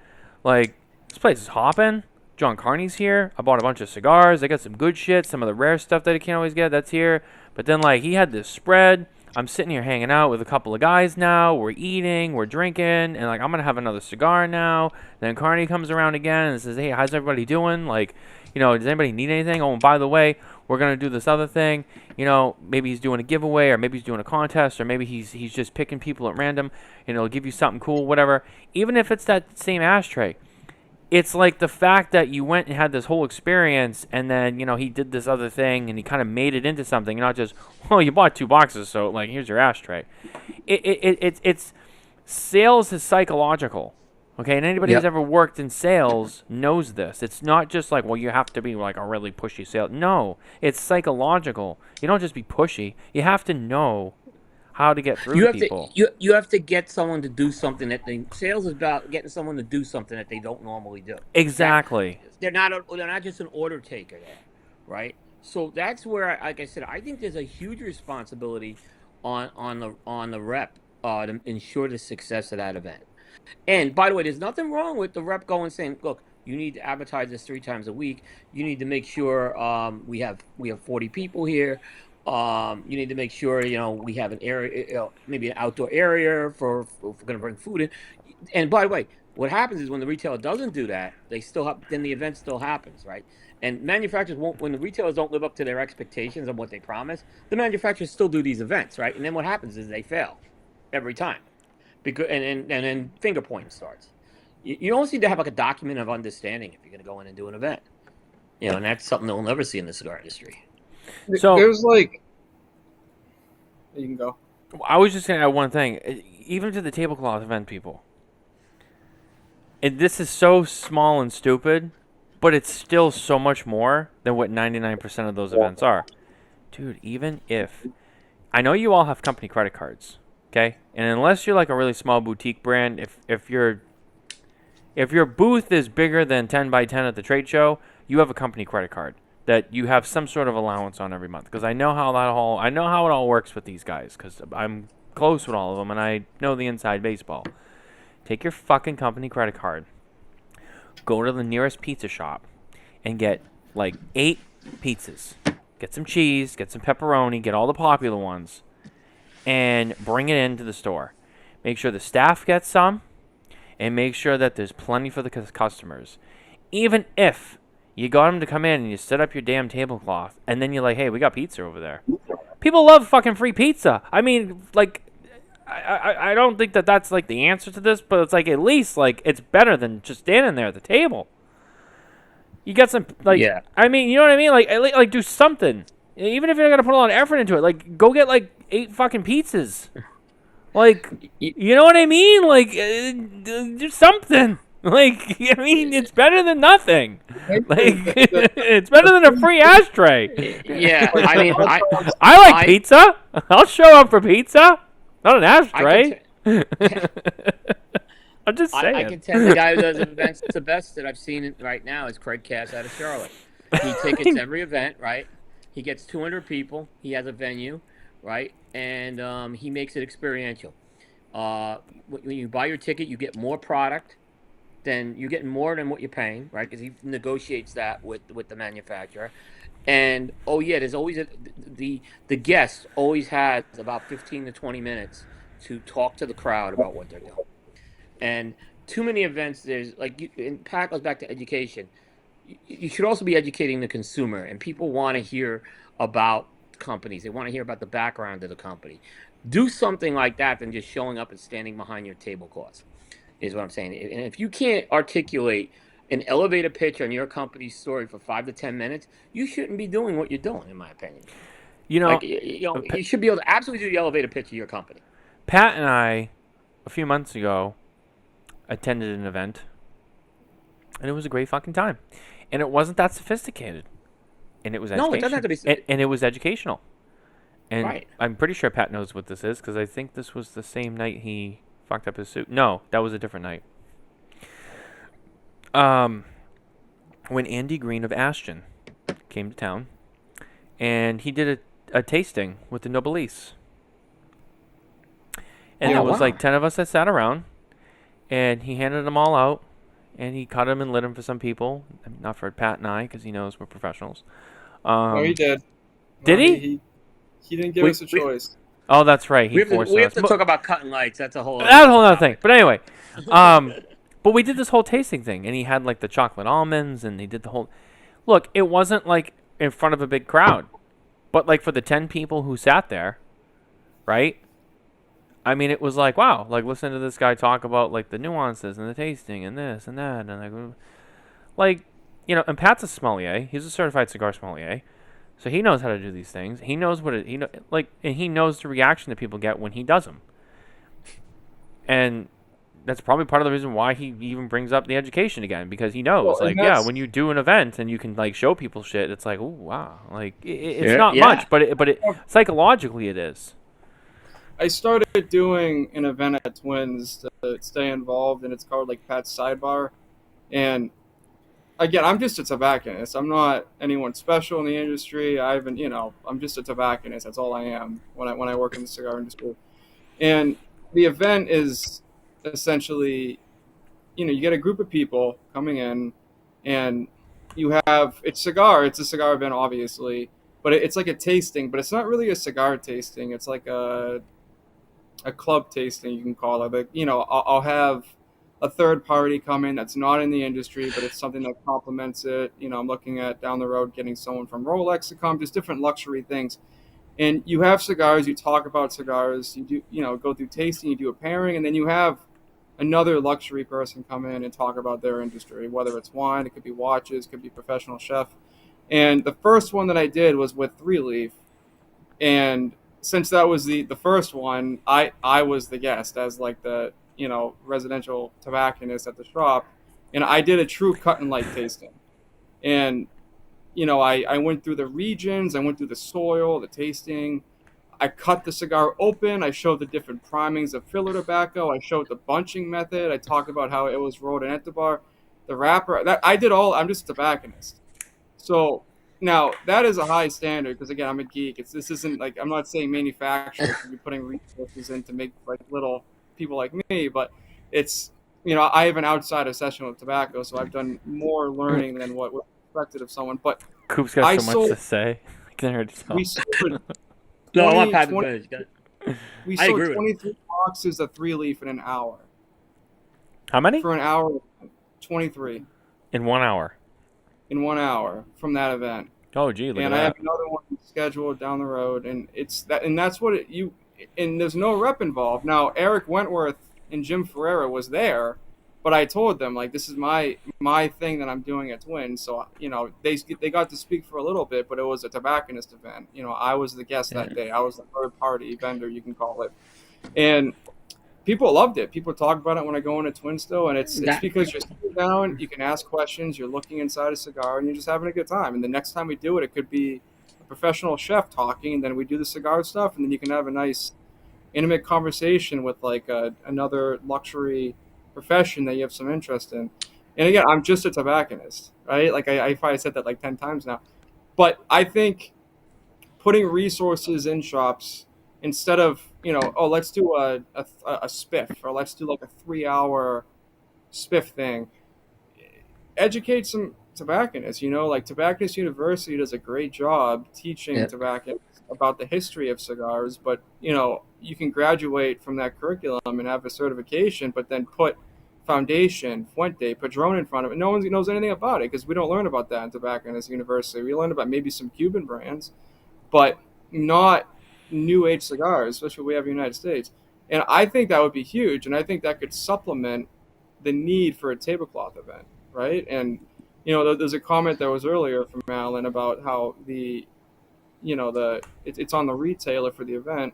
this place is hopping. John Carney's here. I bought a bunch of cigars. I got some good shit. Some of the rare stuff that I can't always get, that's here. But then, he had this spread. I'm sitting here hanging out with a couple of guys now. We're eating. We're drinking. And, I'm going to have another cigar now. Then Carney comes around again and says, hey, how's everybody doing? Does anybody need anything? Oh, and by the way, we're going to do this other thing. Maybe he's doing a giveaway, or maybe he's doing a contest, or maybe he's just picking people at random, and he'll give you something cool, whatever. Even if it's that same ashtray. it's like the fact that you went and had this whole experience, and then he did this other thing, and he kind of made it into something, not just, well, you bought 2 boxes, so like here's your ashtray. It's sales is psychological. Okay, and anybody who's ever worked in sales knows this. It's not just like, well, you have to be like a really pushy sales. No, it's psychological. You don't just be pushy. You have to know how to get through people. You have to get someone to do something sales is about getting someone to do something that they don't normally do. Exactly. They're not just an order taker there, right? So that's where, like I said, I think there's a huge responsibility on the rep to ensure the success of that event. And by the way, there's nothing wrong with the rep going saying, "Look, you need to advertise this 3 times a week. You need to make sure we have 40 people here. You need to make sure we have an area, maybe an outdoor area for if we're going to bring food in." And by the way, what happens is when the retailer doesn't do that, then the event still happens, right? And manufacturers won't, when the retailers don't live up to their expectations of what they promise, the manufacturers still do these events, right? And then what happens is they fail every time. Because and then finger pointing starts. You almost need to have like a document of understanding if you're going to go in and do an event. And that's something that we'll never see in the cigar industry. So there's like, you can go. I was just going to add one thing. Even to the tablecloth event people, and this is so small and stupid, but it's still so much more than what 99% of those events are. Dude, even if, I know you all have company credit cards. Okay, and unless you're like a really small boutique brand, if your booth is bigger than 10 by 10 at the trade show, you have a company credit card that you have some sort of allowance on every month. Because I know how it all works with these guys. Because I'm close with all of them, and I know the inside baseball. Take your fucking company credit card, go to the nearest pizza shop, and get like 8 pizzas. Get some cheese, get some pepperoni, get all the popular ones. And bring it into the store. Make sure the staff gets some, and make sure that there's plenty for the customers. Even if you got them to come in and you set up your damn tablecloth, and then you're like, hey, we got pizza over there. People love fucking free pizza. I mean, like, I don't think that's like the answer to this, but it's like at least like it's better than just standing there at the table. You got some like, yeah. I mean, you know what I mean? Like do something. Even if you're not gonna put a lot of effort into it, like go get like 8 fucking pizzas. Like, you know what I mean? Like, do something. Like, I mean, it's better than nothing. Like, it's better than a free ashtray. Yeah, I mean, I like pizza. I'll show up for pizza, not an ashtray. I'm just saying. I can tell the guy who does events the best that I've seen right now is Craig Cass out of Charlotte. He tickets every event, right? He gets 200 people. He has a venue, right? And he makes it experiential. When you buy your ticket, you get more product. Then you're getting more than what you're paying, right? Because he negotiates that with the manufacturer. And, oh, yeah, there's always the guest always has about 15 to 20 minutes to talk to the crowd about what they're doing. And too many events, there's like, and Pat goes back to education. You should also be educating the consumer, and people want to hear about companies. They want to hear about the background of the company. Do something like that than just showing up and standing behind your tablecloth, is what I'm saying. And if you can't articulate an elevator pitch on your company's story for 5 to 10 minutes, you shouldn't be doing what you're doing, in my opinion. You should be able to absolutely do the elevator pitch of your company. Pat and I, a few months ago, attended an event, and it was a great fucking time. And it wasn't that sophisticated. And it was educational. No, it doesn't have to be. And it was educational. And right. I'm pretty sure Pat knows what this is, because I think this was the same night he fucked up his suit. No, that was a different night. When Andy Green of Ashton came to town, and he did a tasting with the Noblesse. And there was like 10 of us that sat around, and he handed them all out. And he cut them and lit them for some people. Not for Pat and I, because he knows we're professionals. No, he did. Did he? He didn't give us a choice. Oh, that's right. We have to talk about cutting lights. That's a whole other thing. But anyway. But we did this whole tasting thing. And he had like the chocolate almonds. And he did the whole... Look, it wasn't like in front of a big crowd. But like for the 10 people who sat there, right? I mean, it was like, wow, like listen to this guy talk about like the nuances and the tasting and this and that and like and Pat's a sommelier. He's a certified cigar sommelier, so he knows how to do these things. He knows and he knows the reaction that people get when he does them, and that's probably part of the reason why he even brings up the education again, because he knows, Well, and like, yeah, that's when you do an event and you can like show people shit, it's like, oh wow, like it's Yeah, not yeah. much, but it psychologically it is. I started doing an event at Twins to stay involved, and it's called like Pat's Sidebar. And again, I'm just a tobacconist. I'm not anyone special in the industry. I haven't, I'm just a tobacconist. That's all I am when I work in the cigar industry. And the event is essentially, you get a group of people coming in, and it's a cigar event, obviously, but it's like a tasting, but it's not really a cigar tasting. It's like a club tasting, you can call it. But I'll have a third party come in that's not in the industry, but it's something that complements it. I'm looking at down the road getting someone from Rolex to come, just different luxury things. And you have cigars, you talk about cigars, you do, go through tasting, you do a pairing, and then you have another luxury person come in and talk about their industry, whether it's wine, it could be watches, it could be professional chef. And the first one that I did was with Three Leaf, and since that was the first one, I was the guest as like the residential tobacconist at the shop, and I did a true cut and light tasting. And I went through the regions, I went through the soil, the tasting. I cut the cigar open. I showed the different primings of filler tobacco. I showed the bunching method. I talked about how it was rolled in etibar, the wrapper. That I did all. I'm just a tobacconist. So now that is a high standard because again, I'm a geek. This isn't like I'm not saying manufacturers should be putting resources in to make like little people like me, but it's I have an outside obsession with tobacco, so I've done more learning than what was expected of someone. But Coop's got I so much sold. to say. I can already tell. We sold No, I want 20 Pat to 20 finish. Go ahead. we I sold agree with 23 boxes of Three Leaf in an hour. How many? For an hour, 23 In 1 hour. in 1 hour from that event. Oh, gee, look And at I have that. another one scheduled down the road, and that's what and there's no rep involved. Now Eric Wentworth and Jim Ferreira was there, but I told them like this is my thing that I'm doing at Twins, so they got to speak for a little bit, but it was a tobacconist event. I was the guest that day. I was the third party vendor, you can call it, and people loved it. People talk about it when I go into Twin still, and it's because you're sitting down, you can ask questions, you're looking inside a cigar, and you're just having a good time. And the next time we do it, it could be a professional chef talking, and then we do the cigar stuff, and then you can have a nice, intimate conversation with like another luxury profession that you have some interest in. And again, I'm just a tobacconist, right? Like I probably said that like 10 times now, but I think putting resources in shops instead of let's do a spiff, or let's do like a 3 hour spiff thing, educate some tobacconists. Like Tobacconist University does a great job teaching tobacconists about the history of cigars, but you can graduate from that curriculum and have a certification, but then put Foundation, Fuente, Padron in front of it. No one knows anything about it because we don't learn about that in Tobacconist University. We learn about maybe some Cuban brands, but not new age cigars, especially what we have in the United States. And I think that would be huge, and I think that could supplement the need for a tablecloth event, right? And there's a comment that was earlier from Alan about how it's on the retailer for the event,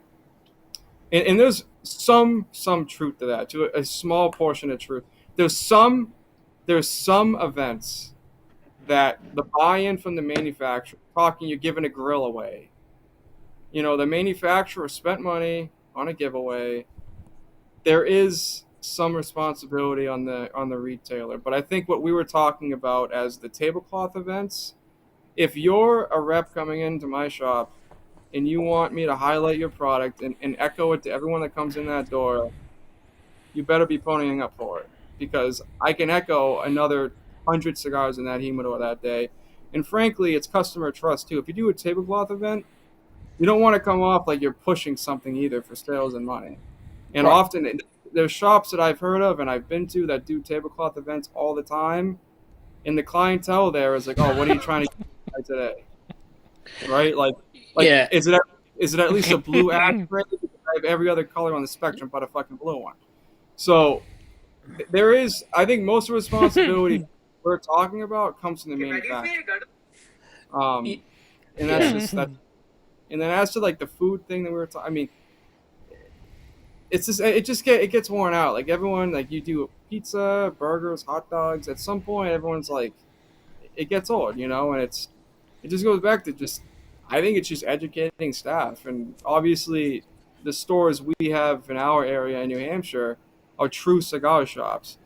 and there's some truth to that, to a small portion of truth. There's some events that the buy-in from the manufacturer, you're giving a grill away. The manufacturer spent money on a giveaway. There is some responsibility on the retailer, but I think what we were talking about as the tablecloth events, if you're a rep coming into my shop and you want me to highlight your product and echo it to everyone that comes in that door, you better be ponying up for it, because I can echo another 100 cigars in that humidor that day. And frankly, it's customer trust too. If you do a tablecloth event, you don't want to come off like you're pushing something either for sales and money. And Right. often there's shops that I've heard of and I've been to that do tablecloth events all the time, and the clientele there is like, "Oh, what are you trying to get today?" Right? Like, Yeah. is it at least a blue ashtray? I have every other color on the spectrum but a fucking blue one. So there is, I think, most of the responsibility we're talking about comes from the manufacturer. And that's just that. And then as to like the food thing that we were talking, I mean, it gets worn out. Like everyone, like you do pizza, burgers, hot dogs. At some point, everyone's like, it gets old, and it just goes back to just, I think it's just educating staff, and obviously, the stores we have in our area in New Hampshire are true cigar shops.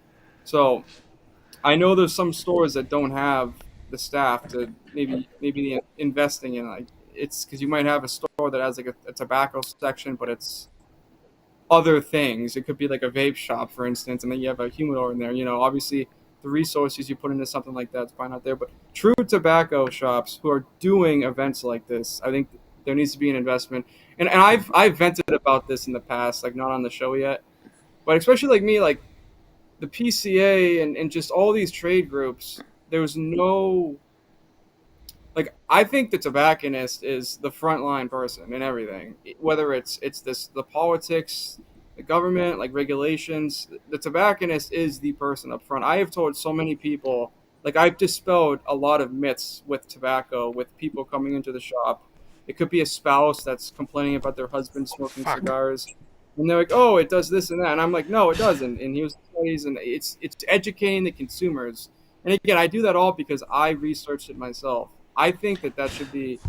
So I know there's some stores that don't have the staff to maybe investing in, like, it's because you might have a store that has like a tobacco section, but it's other things. It could be like a vape shop, for instance, and then you have a humidor in there. Obviously the resources you put into something like that's fine out there. But true tobacco shops who are doing events like this, I think there needs to be an investment. And I've vented about this in the past, like not on the show yet, but especially like me, like the PCA and just all these trade groups, there's no, like, I think the tobacconist is the frontline person in everything, whether it's the politics, the government, like regulations. The tobacconist is the person up front. I have told so many people, like, I've dispelled a lot of myths with tobacco, with people coming into the shop. It could be a spouse that's complaining about their husband smoking cigars, and they're like, "Oh, it does this and that," and I'm like, "No, it doesn't." And here's the studies, and it's educating the consumers. And again, I do that all because I researched it myself. I think that should be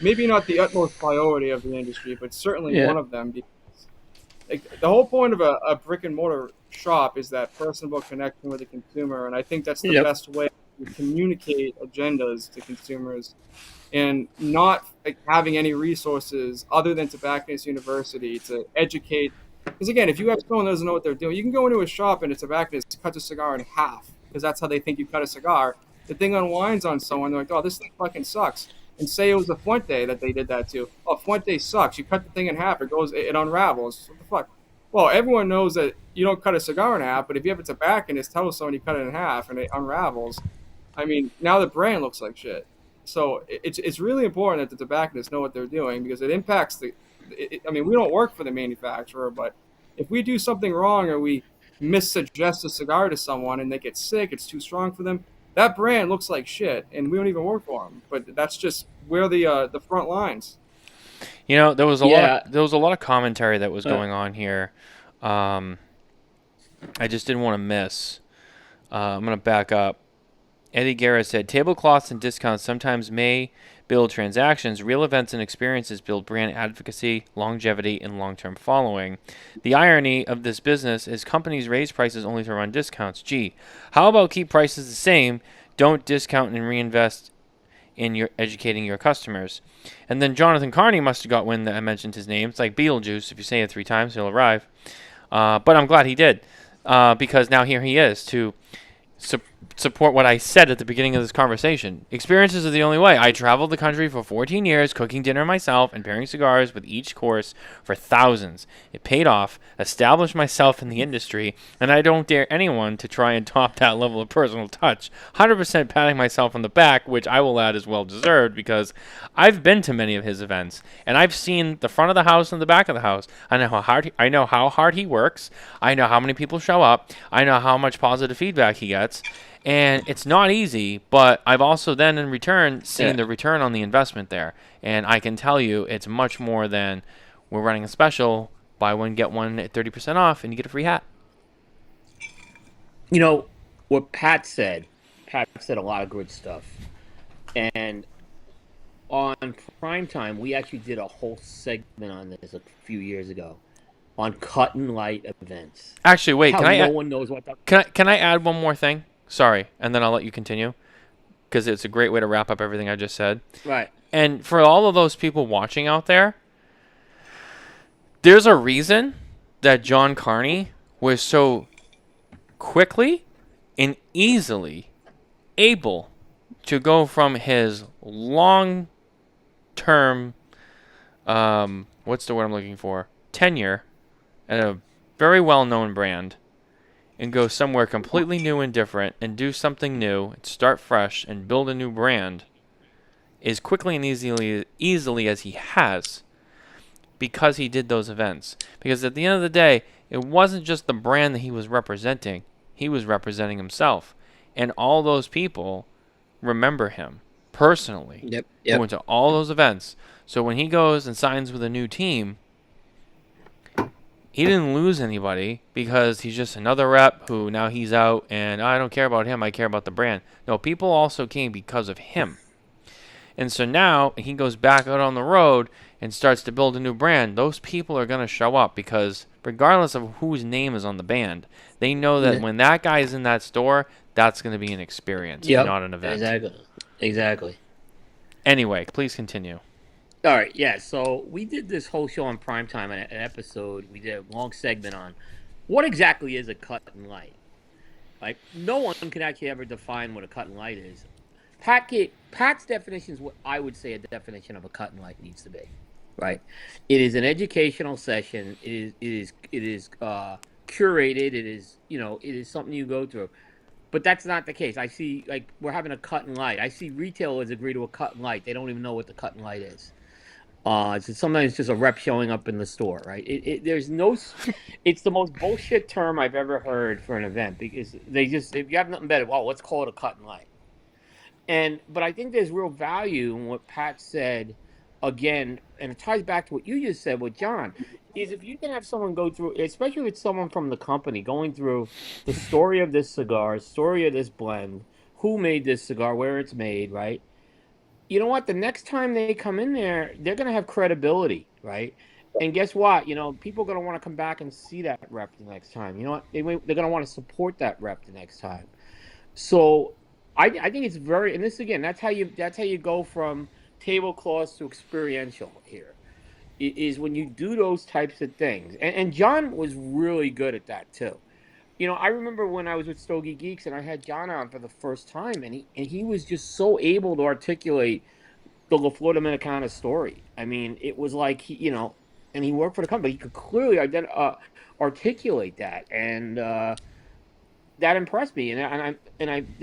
maybe not the utmost priority of the industry, but certainly one of them. Because, like, the whole point of a brick and mortar shop is that personable connection with the consumer, and I think that's the best way to communicate agendas to consumers, and not like having any resources other than Tobacconist University to educate. Because again, if you have someone that doesn't know what they're doing, you can go into a shop and a tobacconist cuts a cigar in half because that's how they think you cut a cigar. The thing unwinds on someone. They're like, "Oh, this thing fucking sucks." And say it was a Fuente that they did that to. "Oh, Fuente sucks. You cut the thing in half, it unravels." What the fuck? Well, everyone knows that you don't cut a cigar in half, but if you have a tobacconist tell someone you cut it in half and it unravels, I mean, now the brand looks like shit. So it's really important that the tobacconists know what they're doing, because it impacts I mean, we don't work for the manufacturer, but if we do something wrong or we missuggest a cigar to someone and they get sick, it's too strong for them, that brand looks like shit, and we don't even work for them. But that's just where the front lines. There was a lot of commentary that was going on here. I just didn't want to miss. I'm going to back up. Eddie Guerra said, "Tablecloths and discounts sometimes may build transactions. Real events and experiences build brand advocacy, longevity, and long-term following. The irony of this business is companies raise prices only to run discounts. Gee, how about keep prices the same, don't discount and reinvest in your educating your customers?" And then Jonathan Carney must have got wind that I mentioned his name. It's like Beetlejuice. If you say it 3 times, he'll arrive. But I'm glad he did, because now here he is to support what I said at the beginning of this conversation. Experiences are the only way. I traveled the country for 14 years, cooking dinner myself and pairing cigars with each course for thousands. It paid off, established myself in the industry, and I don't dare anyone to try and top that level of personal touch. 100% patting myself on the back, which I will add is well deserved, because I've been to many of his events, and I've seen the front of the house and the back of the house. I know how hard he works. I know how many people show up. I know how much positive feedback he gets. And it's not easy, but I've also then in return seen the return on the investment there. And I can tell you it's much more than we're running a special, buy one, get one at 30% off, and you get a free hat. What Pat said a lot of good stuff. And on Primetime, we actually did a whole segment on this a few years ago on cut and light events. Actually, wait, one knows what can I add one more thing? Sorry, and then I'll let you continue, because it's a great way to wrap up everything I just said. Right. And for all of those people watching out there, there's a reason that John Carney was so quickly and easily able to go from his long-term, what's the word I'm looking for, tenure at a very well-known brand, and go somewhere completely new and different and do something new and start fresh and build a new brand as quickly and easily as he has. because he did those events. Because at the end of the day, it wasn't just the brand that he was representing. He was representing himself. And all those people remember him personally. Yep. Who went to all those events. So when he goes and signs with a new team, he didn't lose anybody because he's just another rep who now he's out and I don't care about him, I care about the brand. No, people also came because of him. And so now he goes back out on the road and starts to build a new brand. Those people are going to show up because regardless of whose name is on the band, they know that when that guy is in that store, that's going to be an experience, not an event. Exactly. Anyway, please continue. All right, yeah. So we did this whole show on primetime, an episode. We did a long segment on what exactly is a cut and light. Like, no one can actually ever define what a cut and light is. Pat's definition is what I would say a definition of a cut and light needs to be. Right? It is an educational session. It is curated. It is something you go through. But that's not the case. I see, like, we're having a cut and light. I see retailers agree to a cut and light. They don't even know what the cut and light is. Sometimes it's just a rep showing up in the store, right? It's the most bullshit term I've ever heard for an event because if you have nothing better, well, let's call it a cut and light. But I think there's real value in what Pat said again, and it ties back to what you just said with John, is if you can have someone go through, especially if it's someone from the company, going through the story of this cigar, story of this blend, who made this cigar, where it's made, right? You know what? The next time they come in there, they're going to have credibility, right? And guess what? People are going to want to come back and see that rep the next time. You know what? They're going to want to support that rep the next time. So I think it's very, and this again, that's how you go from tablecloths to experiential here, is when you do those types of things. And John was really good at that too. I remember when I was with Stogie Geeks and I had John on for the first time, and he was just so able to articulate the La Flor Dominicana story. I mean, it was like and he worked for the company. He could clearly articulate that, and that impressed me. And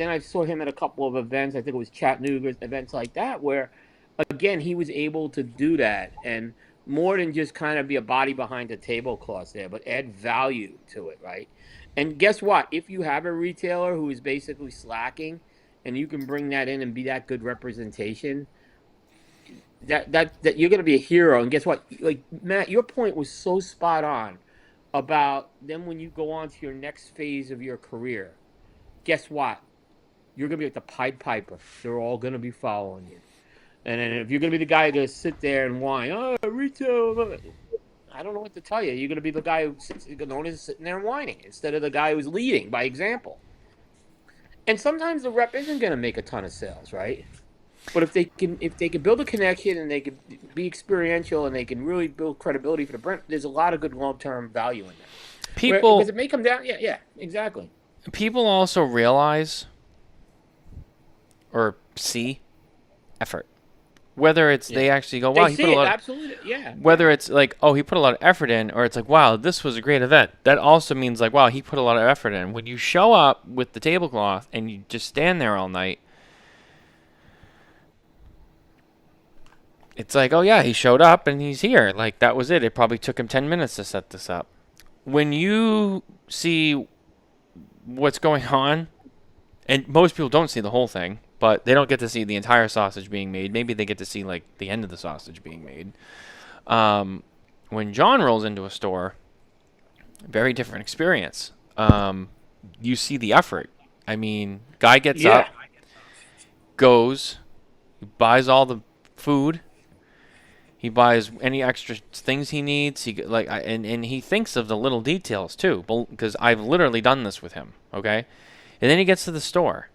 I saw him at a couple of events. I think it was Chattanooga events like that, where again he was able to do that, and more than just kind of be a body behind the tablecloth there, but add value to it, right? And guess what? If you have a retailer who is basically slacking, and you can bring that in and be that good representation, that you're going to be a hero. And guess what? Like, Matt, your point was so spot on about then when you go on to your next phase of your career, guess what? You're going to be like the Pied Piper. They're all going to be following you. And then if you're going to be the guy to sit there and whine, retail, I don't know what to tell you. You're going to be the guy who's known as sitting there and whining instead of the guy who's leading by example. And sometimes the rep isn't going to make a ton of sales, right? But if they can build a connection and they can be experiential and they can really build credibility for the brand, there's a lot of good long-term value in that. Because it may come down, yeah, exactly. People also realize or see effort. Whether it's they actually go, wow, he put a lot. Absolutely, yeah. Whether it's like, oh, he put a lot of effort in, or it's like, wow, this was a great event. That also means like, wow, he put a lot of effort in. When you show up with the tablecloth and you just stand there all night, it's like, oh yeah, he showed up and he's here. Like, that was it. It probably took him 10 minutes to set this up. When you see what's going on, and most people don't see the whole thing, but they don't get to see the entire sausage being made. Maybe they get to see like the end of the sausage being made. When John rolls into a store, very different experience. You see the effort. I mean, guy gets up, goes, he buys all the food, he buys any extra things he needs. And he thinks of the little details too, because I've literally done this with him. Okay, and then he gets to the store.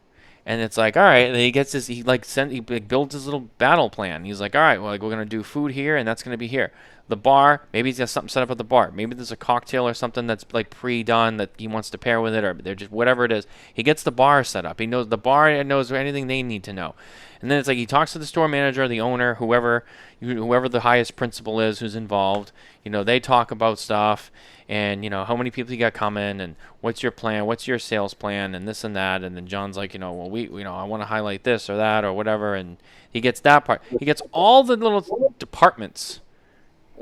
And it's like, all right, and he gets his, he builds his little battle plan. He's like, all right, well, like, we're going to do food here, and that's going to be here. The bar, maybe he's got something set up at the bar. Maybe there's a cocktail or something that's, like, pre-done that he wants to pair with it, or they're just, whatever it is. He gets the bar set up. He knows the bar knows anything they need to know. And then it's like he talks to the store manager, the owner, whoever the highest principal is who's involved. They talk about stuff, and, how many people you got coming, and what's your plan, what's your sales plan, and this and that. And then John's like, well, I want to highlight this or that or whatever. And he gets that part. He gets all the little departments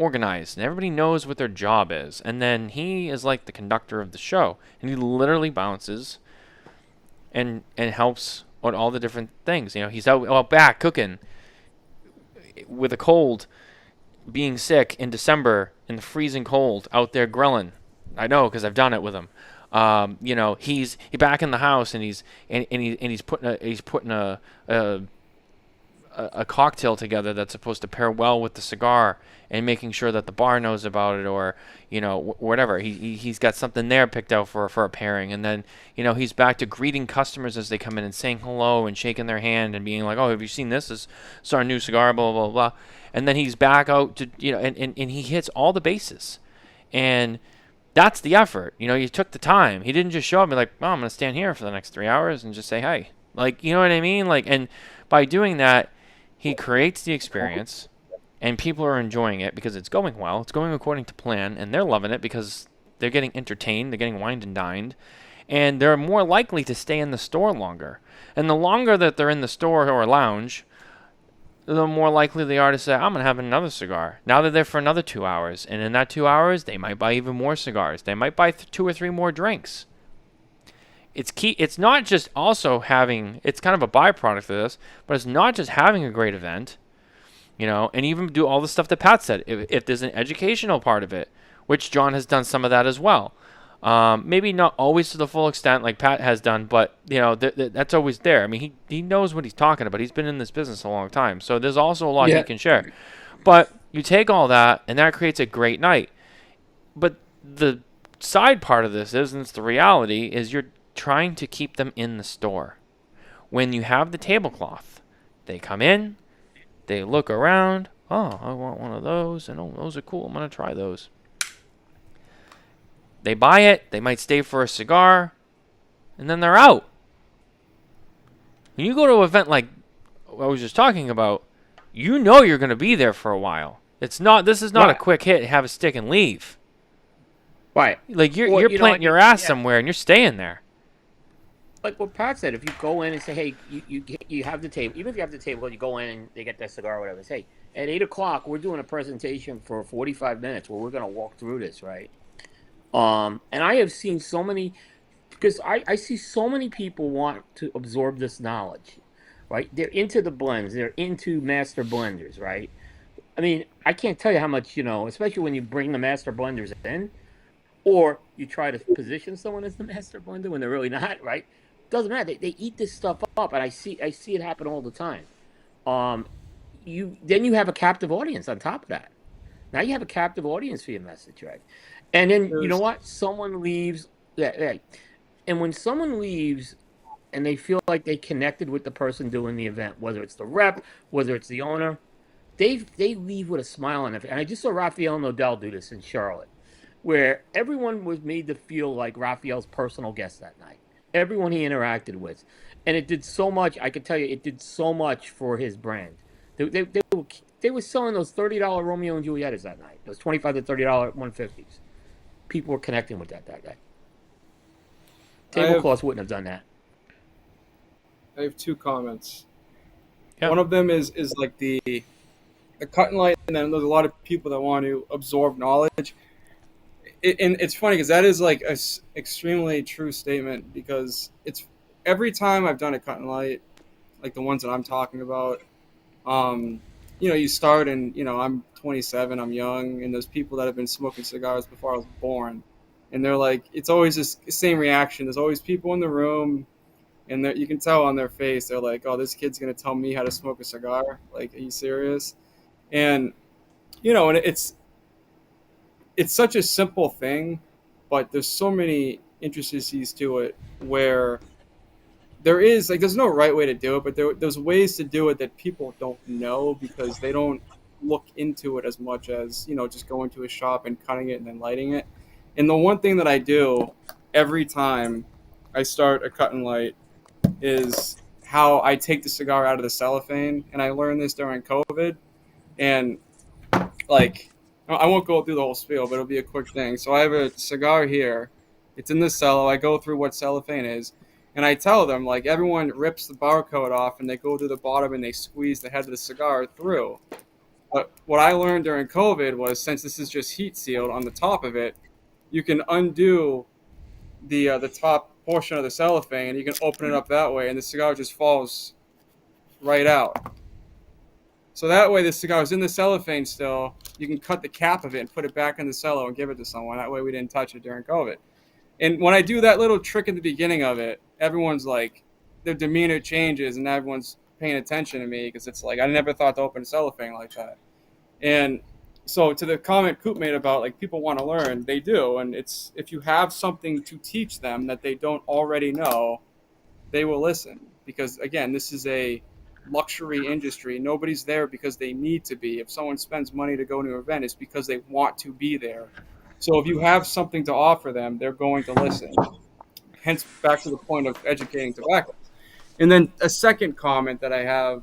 organized and everybody knows what their job is. And then he is like the conductor of the show, and he literally bounces and helps on all the different things. You know, he's out back cooking with a cold, being sick in December in the freezing cold, out there grilling. I know because I've done it with him. You know, he's back in the house and he's putting a cocktail together that's supposed to pair well with the cigar, and making sure that the bar knows about it, or you know, whatever. He's got something there picked out for a pairing, and then you know, he's back to greeting customers as they come in and saying hello and shaking their hand and being like, oh, have you seen this? This is our new cigar, blah blah blah. And then he's back out to, you know, and he hits all the bases, and that's the effort. You know, he took the time. He didn't just show up and be like, oh, I'm gonna stand here for the next 3 hours and just say hey, like, you know what I mean? Like, and by doing that, he creates the experience, and people are enjoying it because it's going well. It's going according to plan, and they're loving it because they're getting entertained, they're getting wined and dined, and they're more likely to stay in the store longer. And the longer that they're in the store or lounge, the more likely they are to say, I'm going to have another cigar. Now they're there for another 2 hours, and in that 2 hours, they might buy even more cigars. They might buy 2 or 3 more drinks. It's key. It's not just also having, it's kind of a byproduct of this, but it's not just having a great event, you know, and even do all the stuff that Pat said. If there's an educational part of it, which John has done some of that as well. Maybe not always to the full extent like Pat has done, but you know, that's always there. I mean, he knows what he's talking about. He's been in this business a long time, so there's also a lot he can share. But you take all that, and that creates a great night. But the side part of this is, and it's the reality, is you're trying to keep them in the store. When you have the tablecloth, they come in, they look around. Oh, I want one of those, and oh, those are cool. I'm gonna try those. They buy it, they might stay for a cigar, and then they're out. When you go to an event like I was just talking about, you know you're going to be there for a while. This is not a quick hit, have a stick and leave. Right. Like you're planting your ass somewhere and you're staying there. Like what Pat said, if you go in and say, hey, you have the table, even if you have the table, you go in and they get their cigar or whatever, say, hey, at 8 o'clock, we're doing a presentation for 45 minutes where we're going to walk through this, right? And I have seen so many, because I see so many people want to absorb this knowledge, right? They're into the blends. They're into master blenders, right? I mean, I can't tell you how much, especially when you bring the master blenders in, or you try to position someone as the master blender when they're really not, right? Doesn't matter. They eat this stuff up, and I see it happen all the time. You have a captive audience on top of that. Now you have a captive audience for your message, right? And then you know what? Someone leaves. Right. And when someone leaves, and they feel like they connected with the person doing the event, whether it's the rep, whether it's the owner, they leave with a smile on their face. And I just saw Rafael Nodal do this in Charlotte, where everyone was made to feel like Rafael's personal guest that night. Everyone he interacted with, and it did so much. I can tell you, it did so much for his brand. They were selling those $30 Romeo and Julietas that night. Those $25 to $30 150s. People were connecting with that day. Tablecloths wouldn't have done that. I have 2 comments. Yeah. One of them is like the cut and light, and then there's a lot of people that want to absorb knowledge. And it's funny because that is like a extremely true statement, because it's every time I've done a cut and light, like the ones that I'm talking about, you start and, I'm 27, I'm young, and there's people that have been smoking cigars before I was born. And they're like, it's always this same reaction. There's always people in the room, and you can tell on their face, they're like, oh, this kid's going to tell me how to smoke a cigar? Like, are you serious? And, and it's such a simple thing, but there's so many intricacies to it where there's no right way to do it, but there's ways to do it that people don't know because they don't look into it as much as, just going to a shop and cutting it and then lighting it. And the one thing that I do every time I start a cut and light is how I take the cigar out of the cellophane. And I learned this during COVID. And, I won't go through the whole spiel, but it'll be a quick thing. So I have a cigar here. It's in the cello. I go through what cellophane is. And I tell them, everyone rips the barcode off, and they go to the bottom and they squeeze the head of the cigar through. But what I learned during COVID was, since this is just heat sealed on the top of it, you can undo the top portion of the cellophane. You can open it up that way, and the cigar just falls right out. So that way, the cigar is in the cellophane still. You can cut the cap of it and put it back in the cello and give it to someone. That way, we didn't touch it during COVID. And when I do that little trick at the beginning of it, everyone's like, their demeanor changes, and everyone's paying attention to me, because it's like, I never thought to open cellophane like that. And so, to the comment Coop made about like people want to learn, they do. And it's, if you have something to teach them that they don't already know, they will listen. Because again, this is a luxury industry. Nobody's there because they need to be. If someone spends money to go to an event, it's because they want to be there. So if you have something to offer them, they're going to listen. Hence, back to the point of educating tobacco. And then a second comment that I have,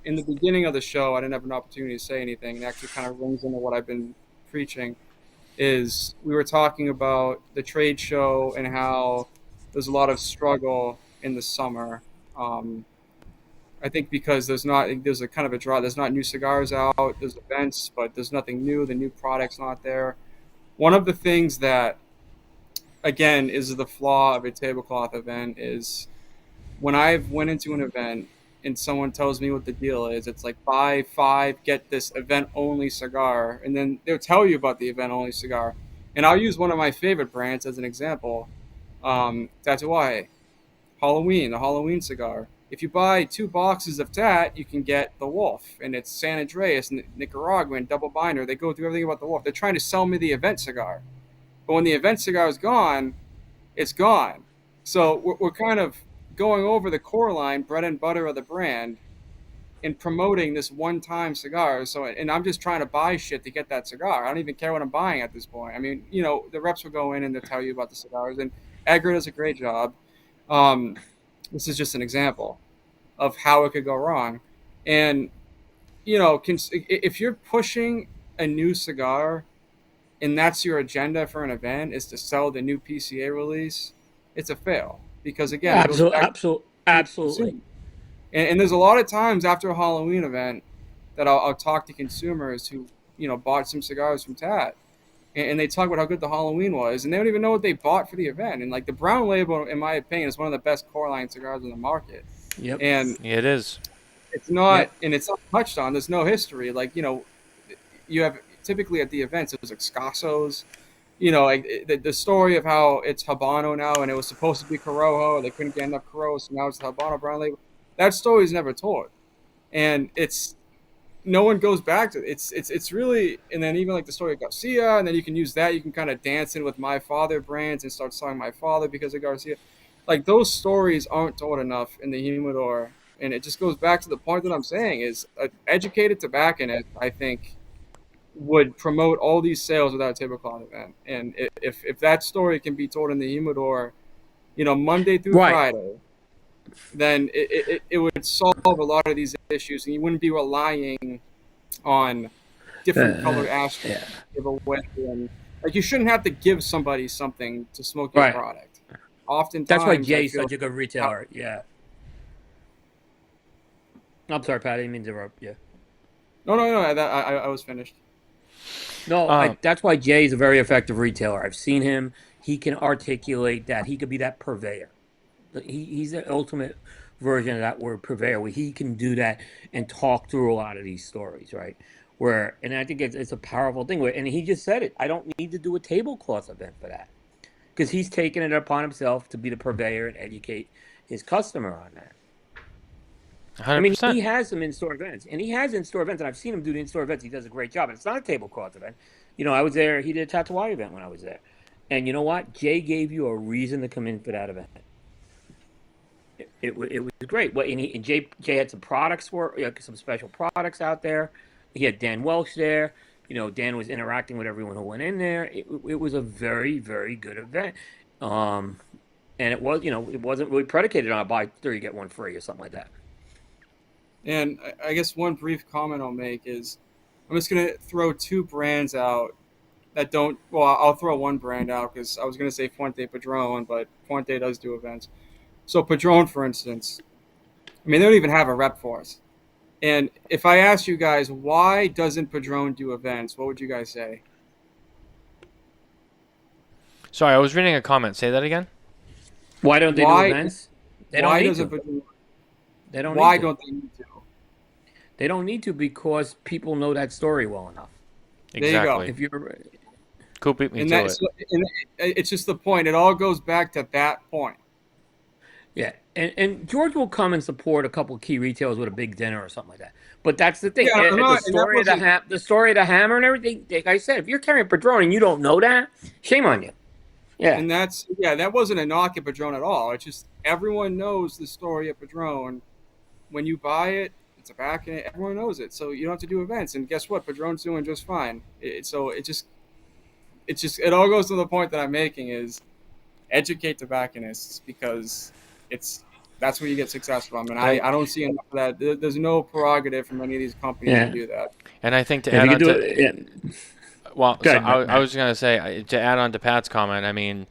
in the beginning of the show, I didn't have an opportunity to say anything, and actually kind of rings into what I've been preaching, is we were talking about the trade show and how there's a lot of struggle in the summer. I think because there's a kind of a draw. There's not new cigars out. There's events, but there's nothing new. The new product's not there. One of the things that, again, is the flaw of a tablecloth event is when I've went into an event and someone tells me what the deal is, it's like buy 5, get this event-only cigar, and then they'll tell you about the event-only cigar. And I'll use one of my favorite brands as an example, Tatuaje, the Halloween cigar. If you buy 2 boxes of Tat, you can get the Wolf, and it's San Andreas, Nicaraguan, double binder. They go through everything about the Wolf. They're trying to sell me the event cigar. But when the event cigar is gone, it's gone. So we're kind of going over the core line, bread and butter of the brand, and promoting this one-time cigar. So, and I'm just trying to buy shit to get that cigar. I don't even care what I'm buying at this point. I mean, the reps will go in and they'll tell you about the cigars, and Edgar does a great job. This is just an example of how it could go wrong. And, if you're pushing a new cigar and that's your agenda for an event, is to sell the new PCA release, it's a fail. Because again, Absolutely. And there's a lot of times after a Halloween event that I'll talk to consumers who, bought some cigars from Tat, and they talk about how good the Halloween was, and they don't even know what they bought for the event. And like the Brown Label, in my opinion, is one of the best core line cigars on the market. Yep. And Yeah, it is. it's not, and it's not touched on. There's no history. Like, you have typically at the events, it was Escassos. Like the story of how it's Habano now, and it was supposed to be Corojo, they couldn't get enough Corojo, so now it's the Habano Brown Label. That story is never told, and no one goes back to it. It's really, and then even like the story of Garcia, and then you can use that. You can kind of dance in with My Father brands and start selling My Father because of Garcia. Like those stories aren't told enough in the humidor, and it just goes back to the point that I'm saying is an educated tobacconist, I think, would promote all these sales without a tablecloth event. And if that story can be told in the humidor, Monday through Friday, then it would solve a lot of these issues, and you wouldn't be relying on different colored ashtrays to give away. And like, you shouldn't have to give somebody something to smoke your product. Oftentimes, that's why Jay's such a good retailer. Yeah. I'm sorry, Pat. I didn't mean to interrupt you. No. I was finished. No, that's why Jay's a very effective retailer. I've seen him. He can articulate that. He could be that purveyor. He's the ultimate version of that word, purveyor, where he can do that and talk through a lot of these stories, right? And I think it's a powerful thing. And he just said it. I don't need to do a tablecloth event for that, because he's taken it upon himself to be the purveyor and educate his customer on that. 100%. I mean, he has some in-store events, and he has in-store events, and I've seen him do the in-store events. He does a great job, and it's not a tablecloth event. I was there. He did a Tatuaje event when I was there, and you know what? Jay gave you a reason to come in for that event. It was great. And Jay had some products some special products out there. He had Dan Welsh there. Dan was interacting with everyone who went in there. It was a very, very good event. And it was, it wasn't really predicated on a buy 3 get 1 free or something like that. And I guess one brief comment I'll make is I'm just going to throw 2 brands out that don't, well, I'll throw one brand out because I was going to say Fuente Padron, but Fuente does do events. So Padron, for instance, I mean, they don't even have a rep for us. And if I asked you guys, why doesn't Padron do events, what would you guys say? Sorry, I was reading a comment. Say that again. Why don't they do Why events? They don't why need doesn't to. Padron, They don't need why to. don't they need to? They don't need to because people know that story well enough. There you go. Exactly. If you're, Coop beat me And to it. it's just the point. It all goes back to that point. yeah, and George will come and support a couple of key retailers with a big dinner or something like that. But that's the thing. Yeah, I'm The not, and that story of wasn't. the story of the hammer and everything. Like I said, if you're carrying Padron and you don't know that, shame on you. Yeah, And that wasn't a knock at Padron at all. It's just everyone knows the story of Padron. When you buy it, it's a back in it. Everyone knows it, so you don't have to do events. And guess what? Padron's doing just fine. It all goes to the point that I'm making is educate tobacconists because it's that's where you get success from. And I don't see enough of that. There's no prerogative from any of these companies yeah. to do that. And I think to If add you on could do to it, yeah. well, Go so ahead, Matt. I was going to say to add on to Pat's comment. I mean,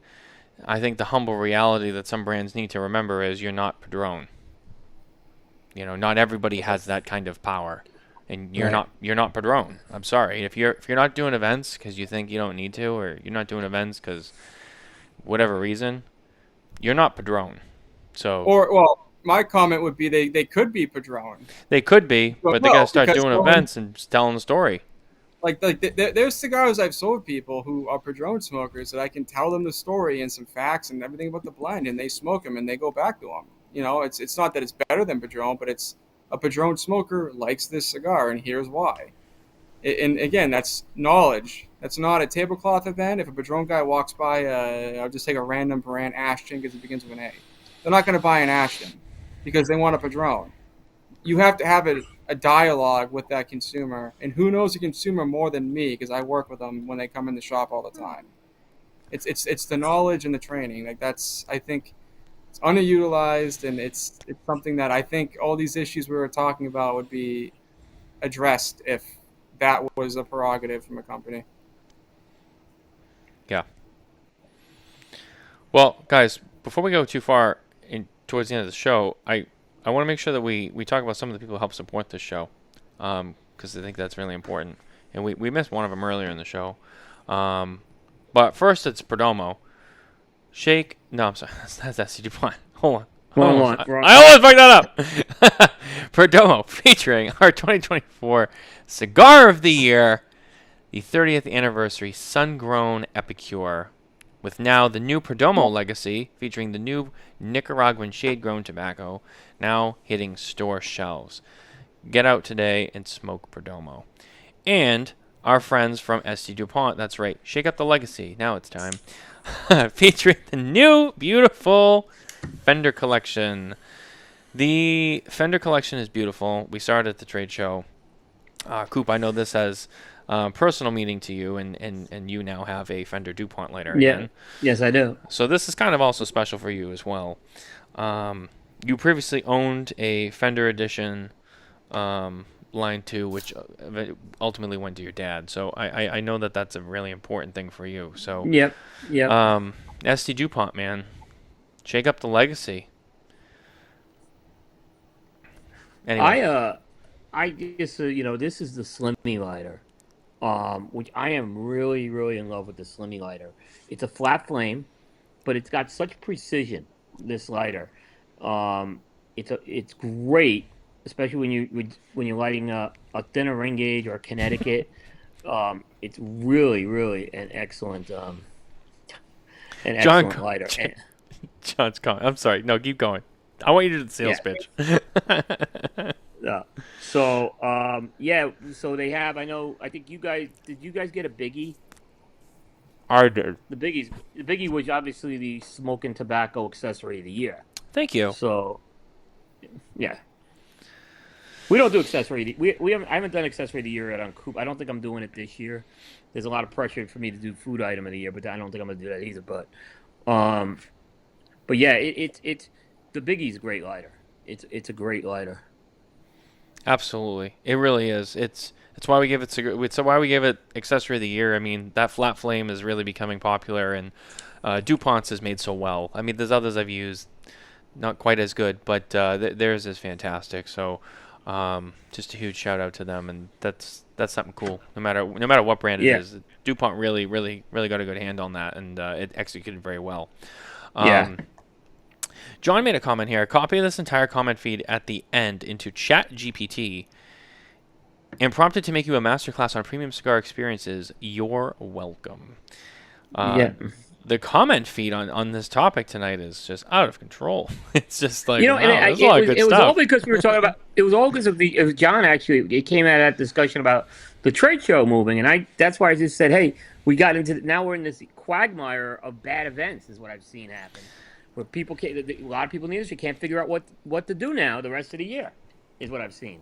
I think the humble reality that some brands need to remember is you're not Padron. You know, not everybody has that kind of power, and Right. you're not Padron. I'm sorry if you're not doing events because you think you don't need to, or you're not doing events because whatever reason, you're not Padron. So Or well, my comment would be they could be Padron. they could be, Well, but they no, got to start because doing going events and telling the story. there's cigars I've sold people who are Padron smokers that I can tell them the story and some facts and everything about the blend, and they smoke them and they go back to them. You know, it's not that it's better than Padron, but it's a Padron smoker likes this cigar, and here's why. And again, that's knowledge. That's not a tablecloth event. If a Padron guy walks by, I'll just take a random brand Ashton because it begins with an A. They're not going to buy an Ashton because they want a Padron. You have to have a dialogue with that consumer, and who knows the consumer more than me because I work with them when they come in the shop all the time. It's the knowledge and the training. Like that's I think it's underutilized, and it's something that I think all these issues we were talking about would be addressed if that was a prerogative from a company. Yeah. Well, guys, before we go too far towards the end of the show, I want to make sure that we talk about some of the people who help support this show, because I think that's really important. And we missed one of them earlier in the show. But first, it's Perdomo. No, I'm sorry. That's Dupont. Hold on. Wrong one. I almost fucked that up. Perdomo, featuring our 2024 Cigar of the Year, the 30th anniversary Sun-Grown Epicure, with now the new Perdomo legacy, featuring the new Nicaraguan shade-grown tobacco, now hitting store shelves. Get out today and smoke Perdomo. And our friends from SD Dupont, that's right, shake up the legacy. Now it's time. Featuring the new, beautiful Fender collection. The Fender collection is beautiful. We saw it at the trade show. Coop, I know this has personal meaning to you, and you now have a Fender Dupont lighter again. Yes, I do. So this is kind of also special for you as well. You previously owned a Fender edition line 2, which ultimately went to your dad. So I know that that's a really important thing for you. So Yep. SD Dupont, man, shake up the legacy. Anyway. I guess this is the Slimmy lighter, which I am really really in love with the Slimmy lighter. It's a flat flame, but it's got such precision. This lighter, it's great, especially when you're lighting a thinner ring gauge or a Connecticut. It's really really an excellent lighter. John's going. I'm sorry. No, keep going. I want you to do the sales pitch. So they have. I think you guys. Did you guys get a biggie? I did. The biggie was obviously the smoking tobacco accessory of the year. Thank you. So, yeah. We don't do accessory. I haven't done accessory of the year yet on Coop. I don't think I'm doing it this year. There's a lot of pressure for me to do food item of the year, but I don't think I'm gonna do that either. But yeah, it's the biggie's a great lighter. It's a great lighter. Absolutely, it really is. It's why we give it accessory of the year. I mean, that flat flame is really becoming popular, and Dupont's is made so well. I mean, there's others I've used, not quite as good, but theirs is fantastic. So Just a huge shout out to them, and that's something cool. No matter what brand it Yeah. is, Dupont really got a good hand on that, and it executed very well. Yeah. John made a comment here. Copy this entire comment feed at the end into ChatGPT and prompt it to make you a masterclass on premium cigar experiences. You're welcome. Yeah. The comment feed on this topic tonight is just out of control. It's just like, You know, wow, and there's a lot of good it was stuff. all because we were talking about. It was all because of John. Actually, it came out of that discussion about the trade show moving, and that's why I just said, hey, we got into now we're in this quagmire of bad events, is what I've seen happen, where people can't. A lot of people in the industry can't figure out what to do now the rest of the year, is what I've seen.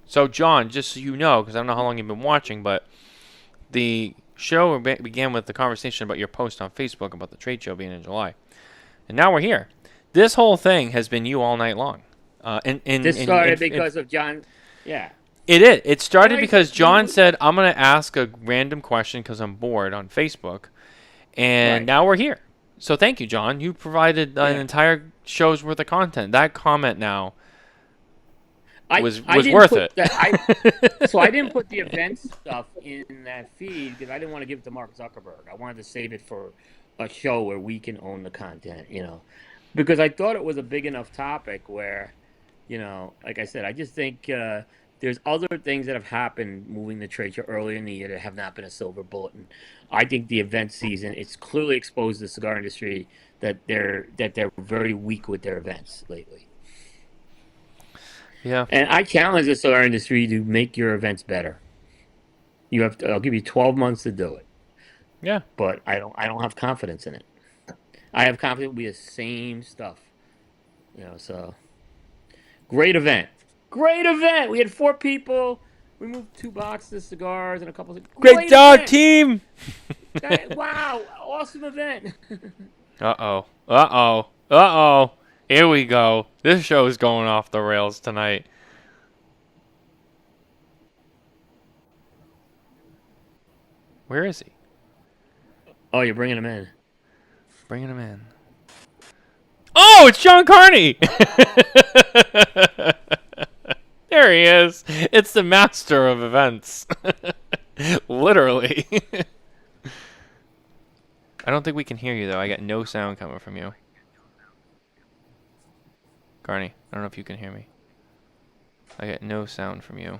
So, John, just so you know, because I don't know how long you've been watching, but the show began with the conversation about your post on Facebook about the trade show being in July. And now we're here. This whole thing has been you all night long. This started because of John. Yeah. It is. It started Well, because John said, I'm going to ask a random question because I'm bored on Facebook. And Right. now we're here. So thank you, John. You provided an entire show's worth of content. That comment now was didn't worth put it. So I didn't put the event stuff in that feed because I didn't want to give it to Mark Zuckerberg. I wanted to save it for a show where we can own the content, because I thought it was a big enough topic where, like I said, I just think there's other things that have happened moving the trade show earlier in the year that have not been a silver bullet. And I think the event season, it's clearly exposed the cigar industry that they're very weak with their events lately. Yeah. And I challenge the cigar industry to make your events better. I'll give you 12 months to do it. Yeah. But I don't have confidence in it. I have confidence it'll be the same stuff. So great event. Great event. We had 4 people. We moved 2 boxes of cigars and a couple of Great job, event. team. Wow, awesome event. Uh-oh. Here we go. This show is going off the rails tonight. Where is he? Oh, you're bringing him in. Bringing him in. Oh, it's John Carney! There he is. It's the master of events. Literally. I don't think we can hear you, though. I got no sound coming from you. Carney, I don't know if you can hear me. I get no sound from you.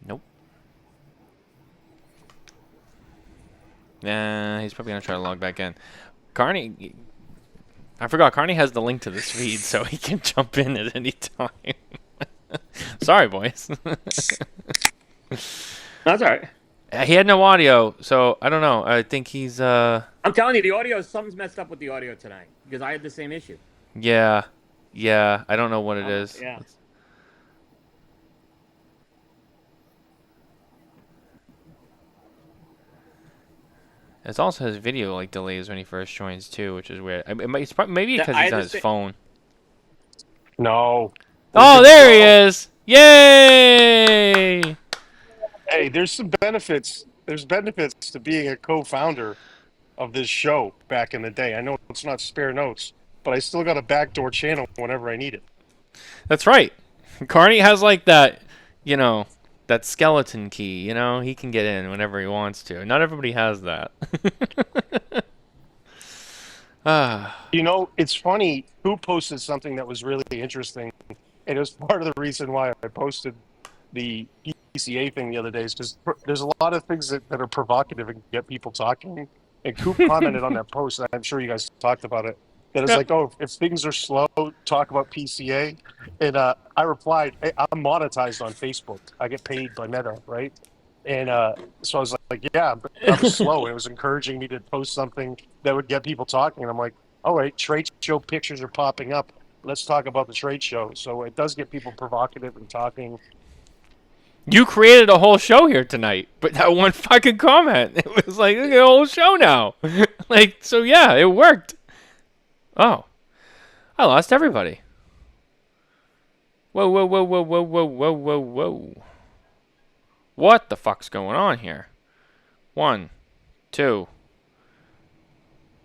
Nope. Nah, he's probably going to try to log back in. Carney, I forgot, Carney has the link to this feed, so he can jump in at any time. Sorry, boys. That's all right. He had no audio, so I don't know. I think he's I'm telling you, something's messed up with the audio tonight because I had the same issue. Yeah. I don't know what it is. Yeah. It also has video delays when he first joins too, which is weird. Maybe because he's on his phone. No. Oh, there he is! Yay! Hey, there's some benefits. There's benefits to being a co-founder of this show back in the day. I know it's not Spare Notes, but I still got a backdoor channel whenever I need it. That's right. Carney has that, that skeleton key. He can get in whenever he wants to. Not everybody has that. It's funny. Coop posted something that was really interesting, and it was part of the reason why I posted the PCA thing the other day, is because there's a lot of things that are provocative and get people talking. And Coop commented on that post, and I'm sure you guys talked about it, that it's if things are slow, talk about PCA. And I replied, hey, I'm monetized on Facebook. I get paid by Meta, right? And so I was like, yeah, but I'm slow. It was encouraging me to post something that would get people talking. And I'm like, all right, trade show pictures are popping up. Let's talk about the trade show. So it does get people provocative and talking. You created a whole show here tonight, but that one fucking comment, it was look at the whole show now. So yeah, it worked. Oh, I lost everybody. Whoa. What the fuck's going on here? 1, 2.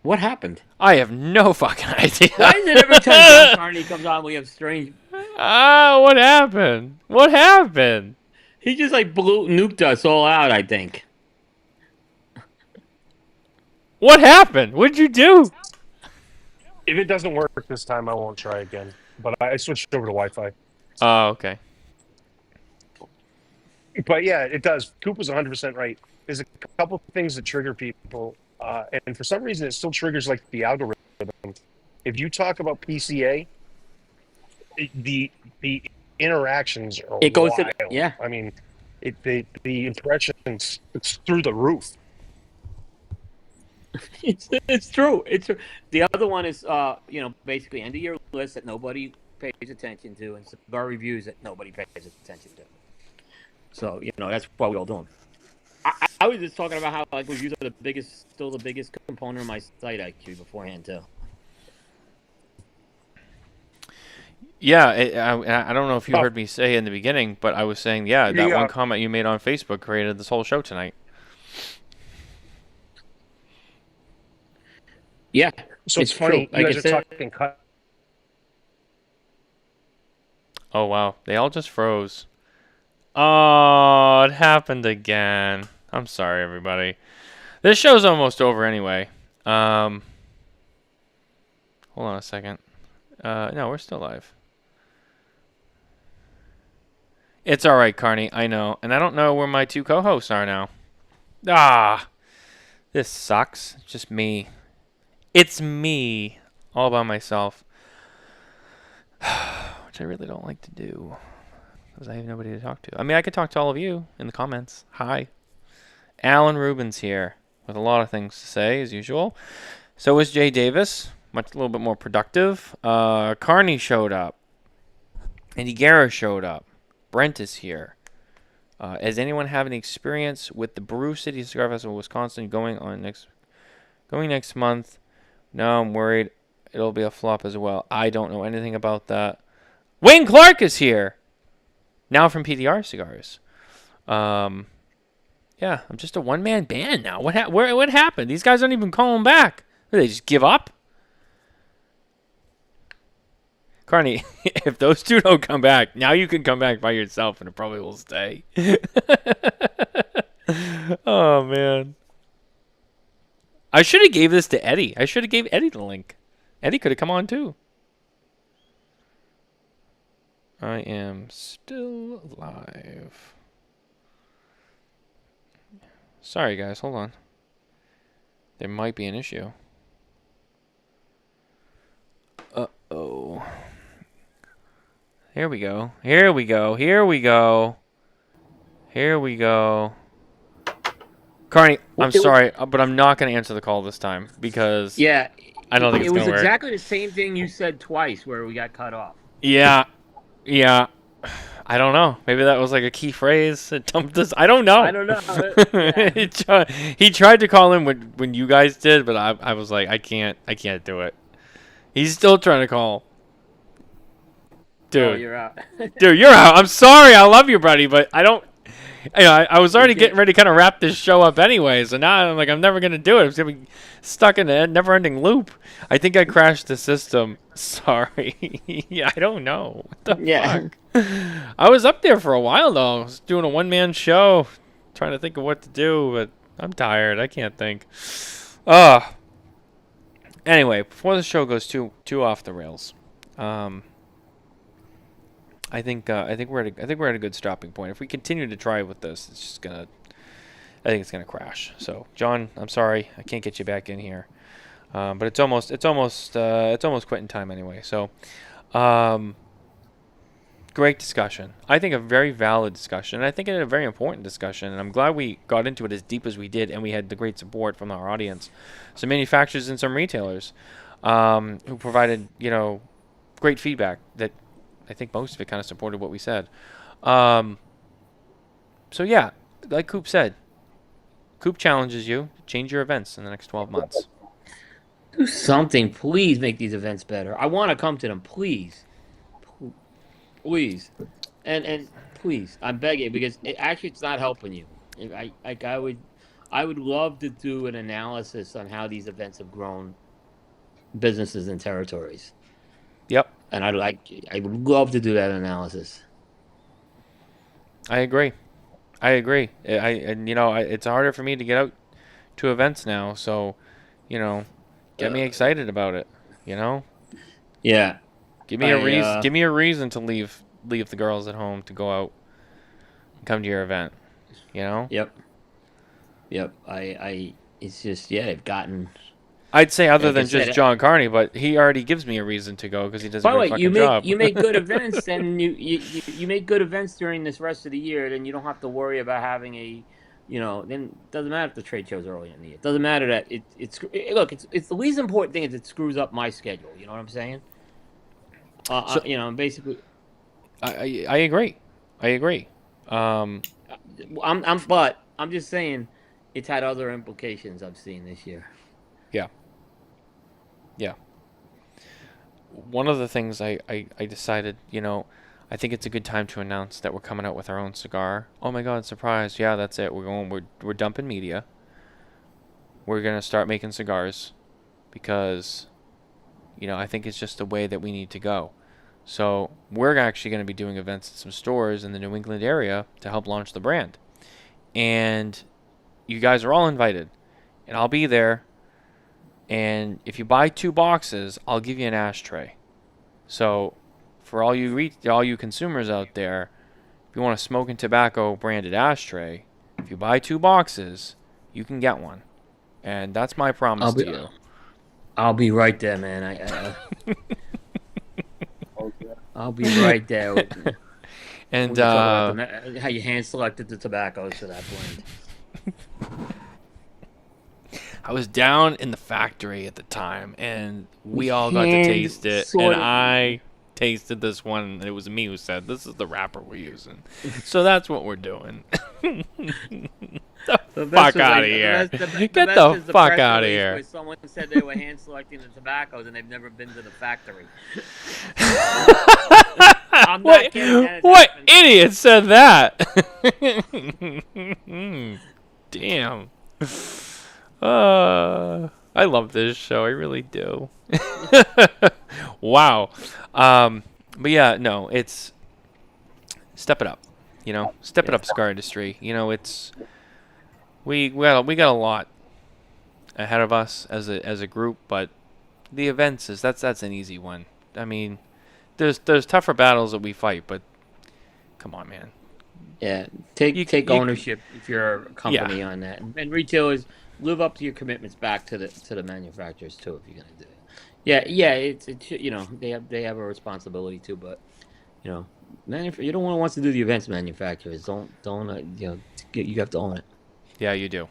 What happened? I have no fucking idea. Why is it every time John Carney comes on, we have strange? What happened? What happened? He just like nuked us all out. I think. What happened? What'd you do? If it doesn't work this time, I won't try again. But I switched over to Wi-Fi. Oh, okay. But yeah, it does. Coop was 100% right. There's a couple things that trigger people, and for some reason, it still triggers like the algorithm. If you talk about PCA, the interactions are It goes wild. to yeah. I mean, the impressions, it's through the roof. It's true. It's true. The other one is basically end of year list that nobody pays attention to, and cigar reviews that nobody pays attention to. So that's what we all doing. I was just talking about how like reviews are still the biggest component of my site actually beforehand too. Yeah, I don't know if you heard me say in the beginning, but I was saying, that one comment you made on Facebook created this whole show tonight. Yeah. So it's funny. True. You Like guys are talking cut. Oh, wow. They all just froze. Oh, it happened again. I'm sorry, everybody. This show's almost over anyway. Hold on a second. No, we're still live. It's all right, Carney. I know. And I don't know where my two co-hosts are now. This sucks. It's just me. It's me. All by myself. Which I really don't like to do. Because I have nobody to talk to. I mean, I could talk to all of you in the comments. Hi. Alan Rubin's here with a lot of things to say, as usual. So is Jay Davis. A little bit more productive. Carney showed up. Andy Guerra showed up. Brent is here. Does anyone have any experience with the Brew City Cigar Festival in Wisconsin going next month? No, I'm worried it'll be a flop as well. I don't know anything about that. Wayne Clark is here. Now from PDR Cigars. Yeah, I'm just a one-man band now. What happened? These guys aren't even calling back. Did they just give up? Carney, if those two don't come back, now you can come back by yourself and it probably will stay. Oh, man. I should have gave this to Eddie. I should have gave Eddie the link. Eddie could have come on too. I am still live. Sorry, guys. Hold on. There might be an issue. Uh-oh. Here we go. Here we go. Here we go. Here we go. Carney, I'm sorry, but I'm not going to answer the call this time because I don't think it's going to work. It was exactly the same thing you said twice where we got cut off. Yeah. I don't know. Maybe that was like a key phrase that dumped us. I don't know. Yeah. He tried to call in when you guys did, but I was like, I can't do it. He's still trying to call. Dude. Oh, you're out. Dude, you're out. I'm sorry. I love you, buddy, but I don't. I was already getting ready to kind of wrap this show up anyway, so now I'm like, I'm never going to do it. I'm going to be stuck in a never-ending loop. I think I crashed the system. Sorry. Yeah, I don't know. What the fuck? I was up there for a while, though. I was doing a one-man show, trying to think of what to do, but I'm tired. I can't think. Anyway, before the show goes too off the rails, I think we're at a good stopping point. If we continue to try with this, it's just gonna. I think it's gonna crash. So, John, I'm sorry, I can't get you back in here, but it's almost quitting time anyway. So, great discussion. I think a very valid discussion, and I think a very important discussion. And I'm glad we got into it as deep as we did, and we had the great support from our audience, some manufacturers and some retailers, who provided great feedback that. I think most of it kind of supported what we said. So yeah, like Coop said, Coop challenges you to change your events in the next 12 months. Do something. Please make these events better. I want to come to them. Please. Please. And please, I'm begging because it's not helping you. I would love to do an analysis on how these events have grown businesses and territories, Yep, and I would love to do that analysis. I agree. And it's harder for me to get out to events now, so get me excited about it. You know, Yeah, give me a reason. Give me a reason to leave the girls at home to go out and come to your event. You know. yep, yep. It's just they've gotten. I'd say other Like I than just said, John Carney, but he already gives me a reason to go because he does a by the great way, fucking job. you make good events, and you make good events during this rest of the year. Then you don't have to worry about having then it doesn't matter if the trade show's early in the year. It doesn't matter that it's the least important thing is it screws up my schedule. You know what I'm saying? Basically, I agree. I agree. I'm just saying, it's had other implications I've seen this year. Yeah. Yeah. One of the things I decided, I think it's a good time to announce that we're coming out with our own cigar. Oh my God, surprise. Yeah, that's it. We're dumping media. We're going to start making cigars because, I think it's just the way that we need to go. So we're actually going to be doing events at some stores in the New England area to help launch the brand. And you guys are all invited. And I'll be there. And if you buy 2 boxes, I'll give you an ashtray. So for all you consumers out there, if you want a smoking tobacco branded ashtray, if you buy 2 boxes, you can get one. And that's my promise to you. I'll be right there, man. I'll be right there. And how you hand selected the tobaccos for that blend. I was down in the factory at the time, and we all got to taste it. And I tasted this one, and it was me who said, "This is the wrapper we're using." So that's what we're doing. The fuck out of here! Get the fuck out of here! Where someone said they were hand selecting the tobaccos, and they've never been to the factory. I'm not kidding. What idiot said that? Damn. I love this show. I really do. Wow. But yeah, no, it's step it up. Step it up, cigar industry. It's we got a lot ahead of us as a group, but the events that's an easy one. I mean, there's tougher battles that we fight, but come on, man. Yeah, take ownership if you're a company on that, and retailers live up to your commitments back to the manufacturers too if you're gonna do it. Yeah, it's they have a responsibility too, but you're the one who wants to do the events. Manufacturers don't you have to own it. Yeah, you do.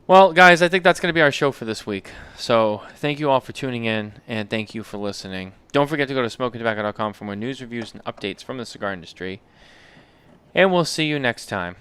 Well, guys, I think that's going to be our show for this week. So thank you all for tuning in, and thank you for listening. Don't forget to go to smokingtobacco.com for more news, reviews, and updates from the cigar industry. And we'll see you next time.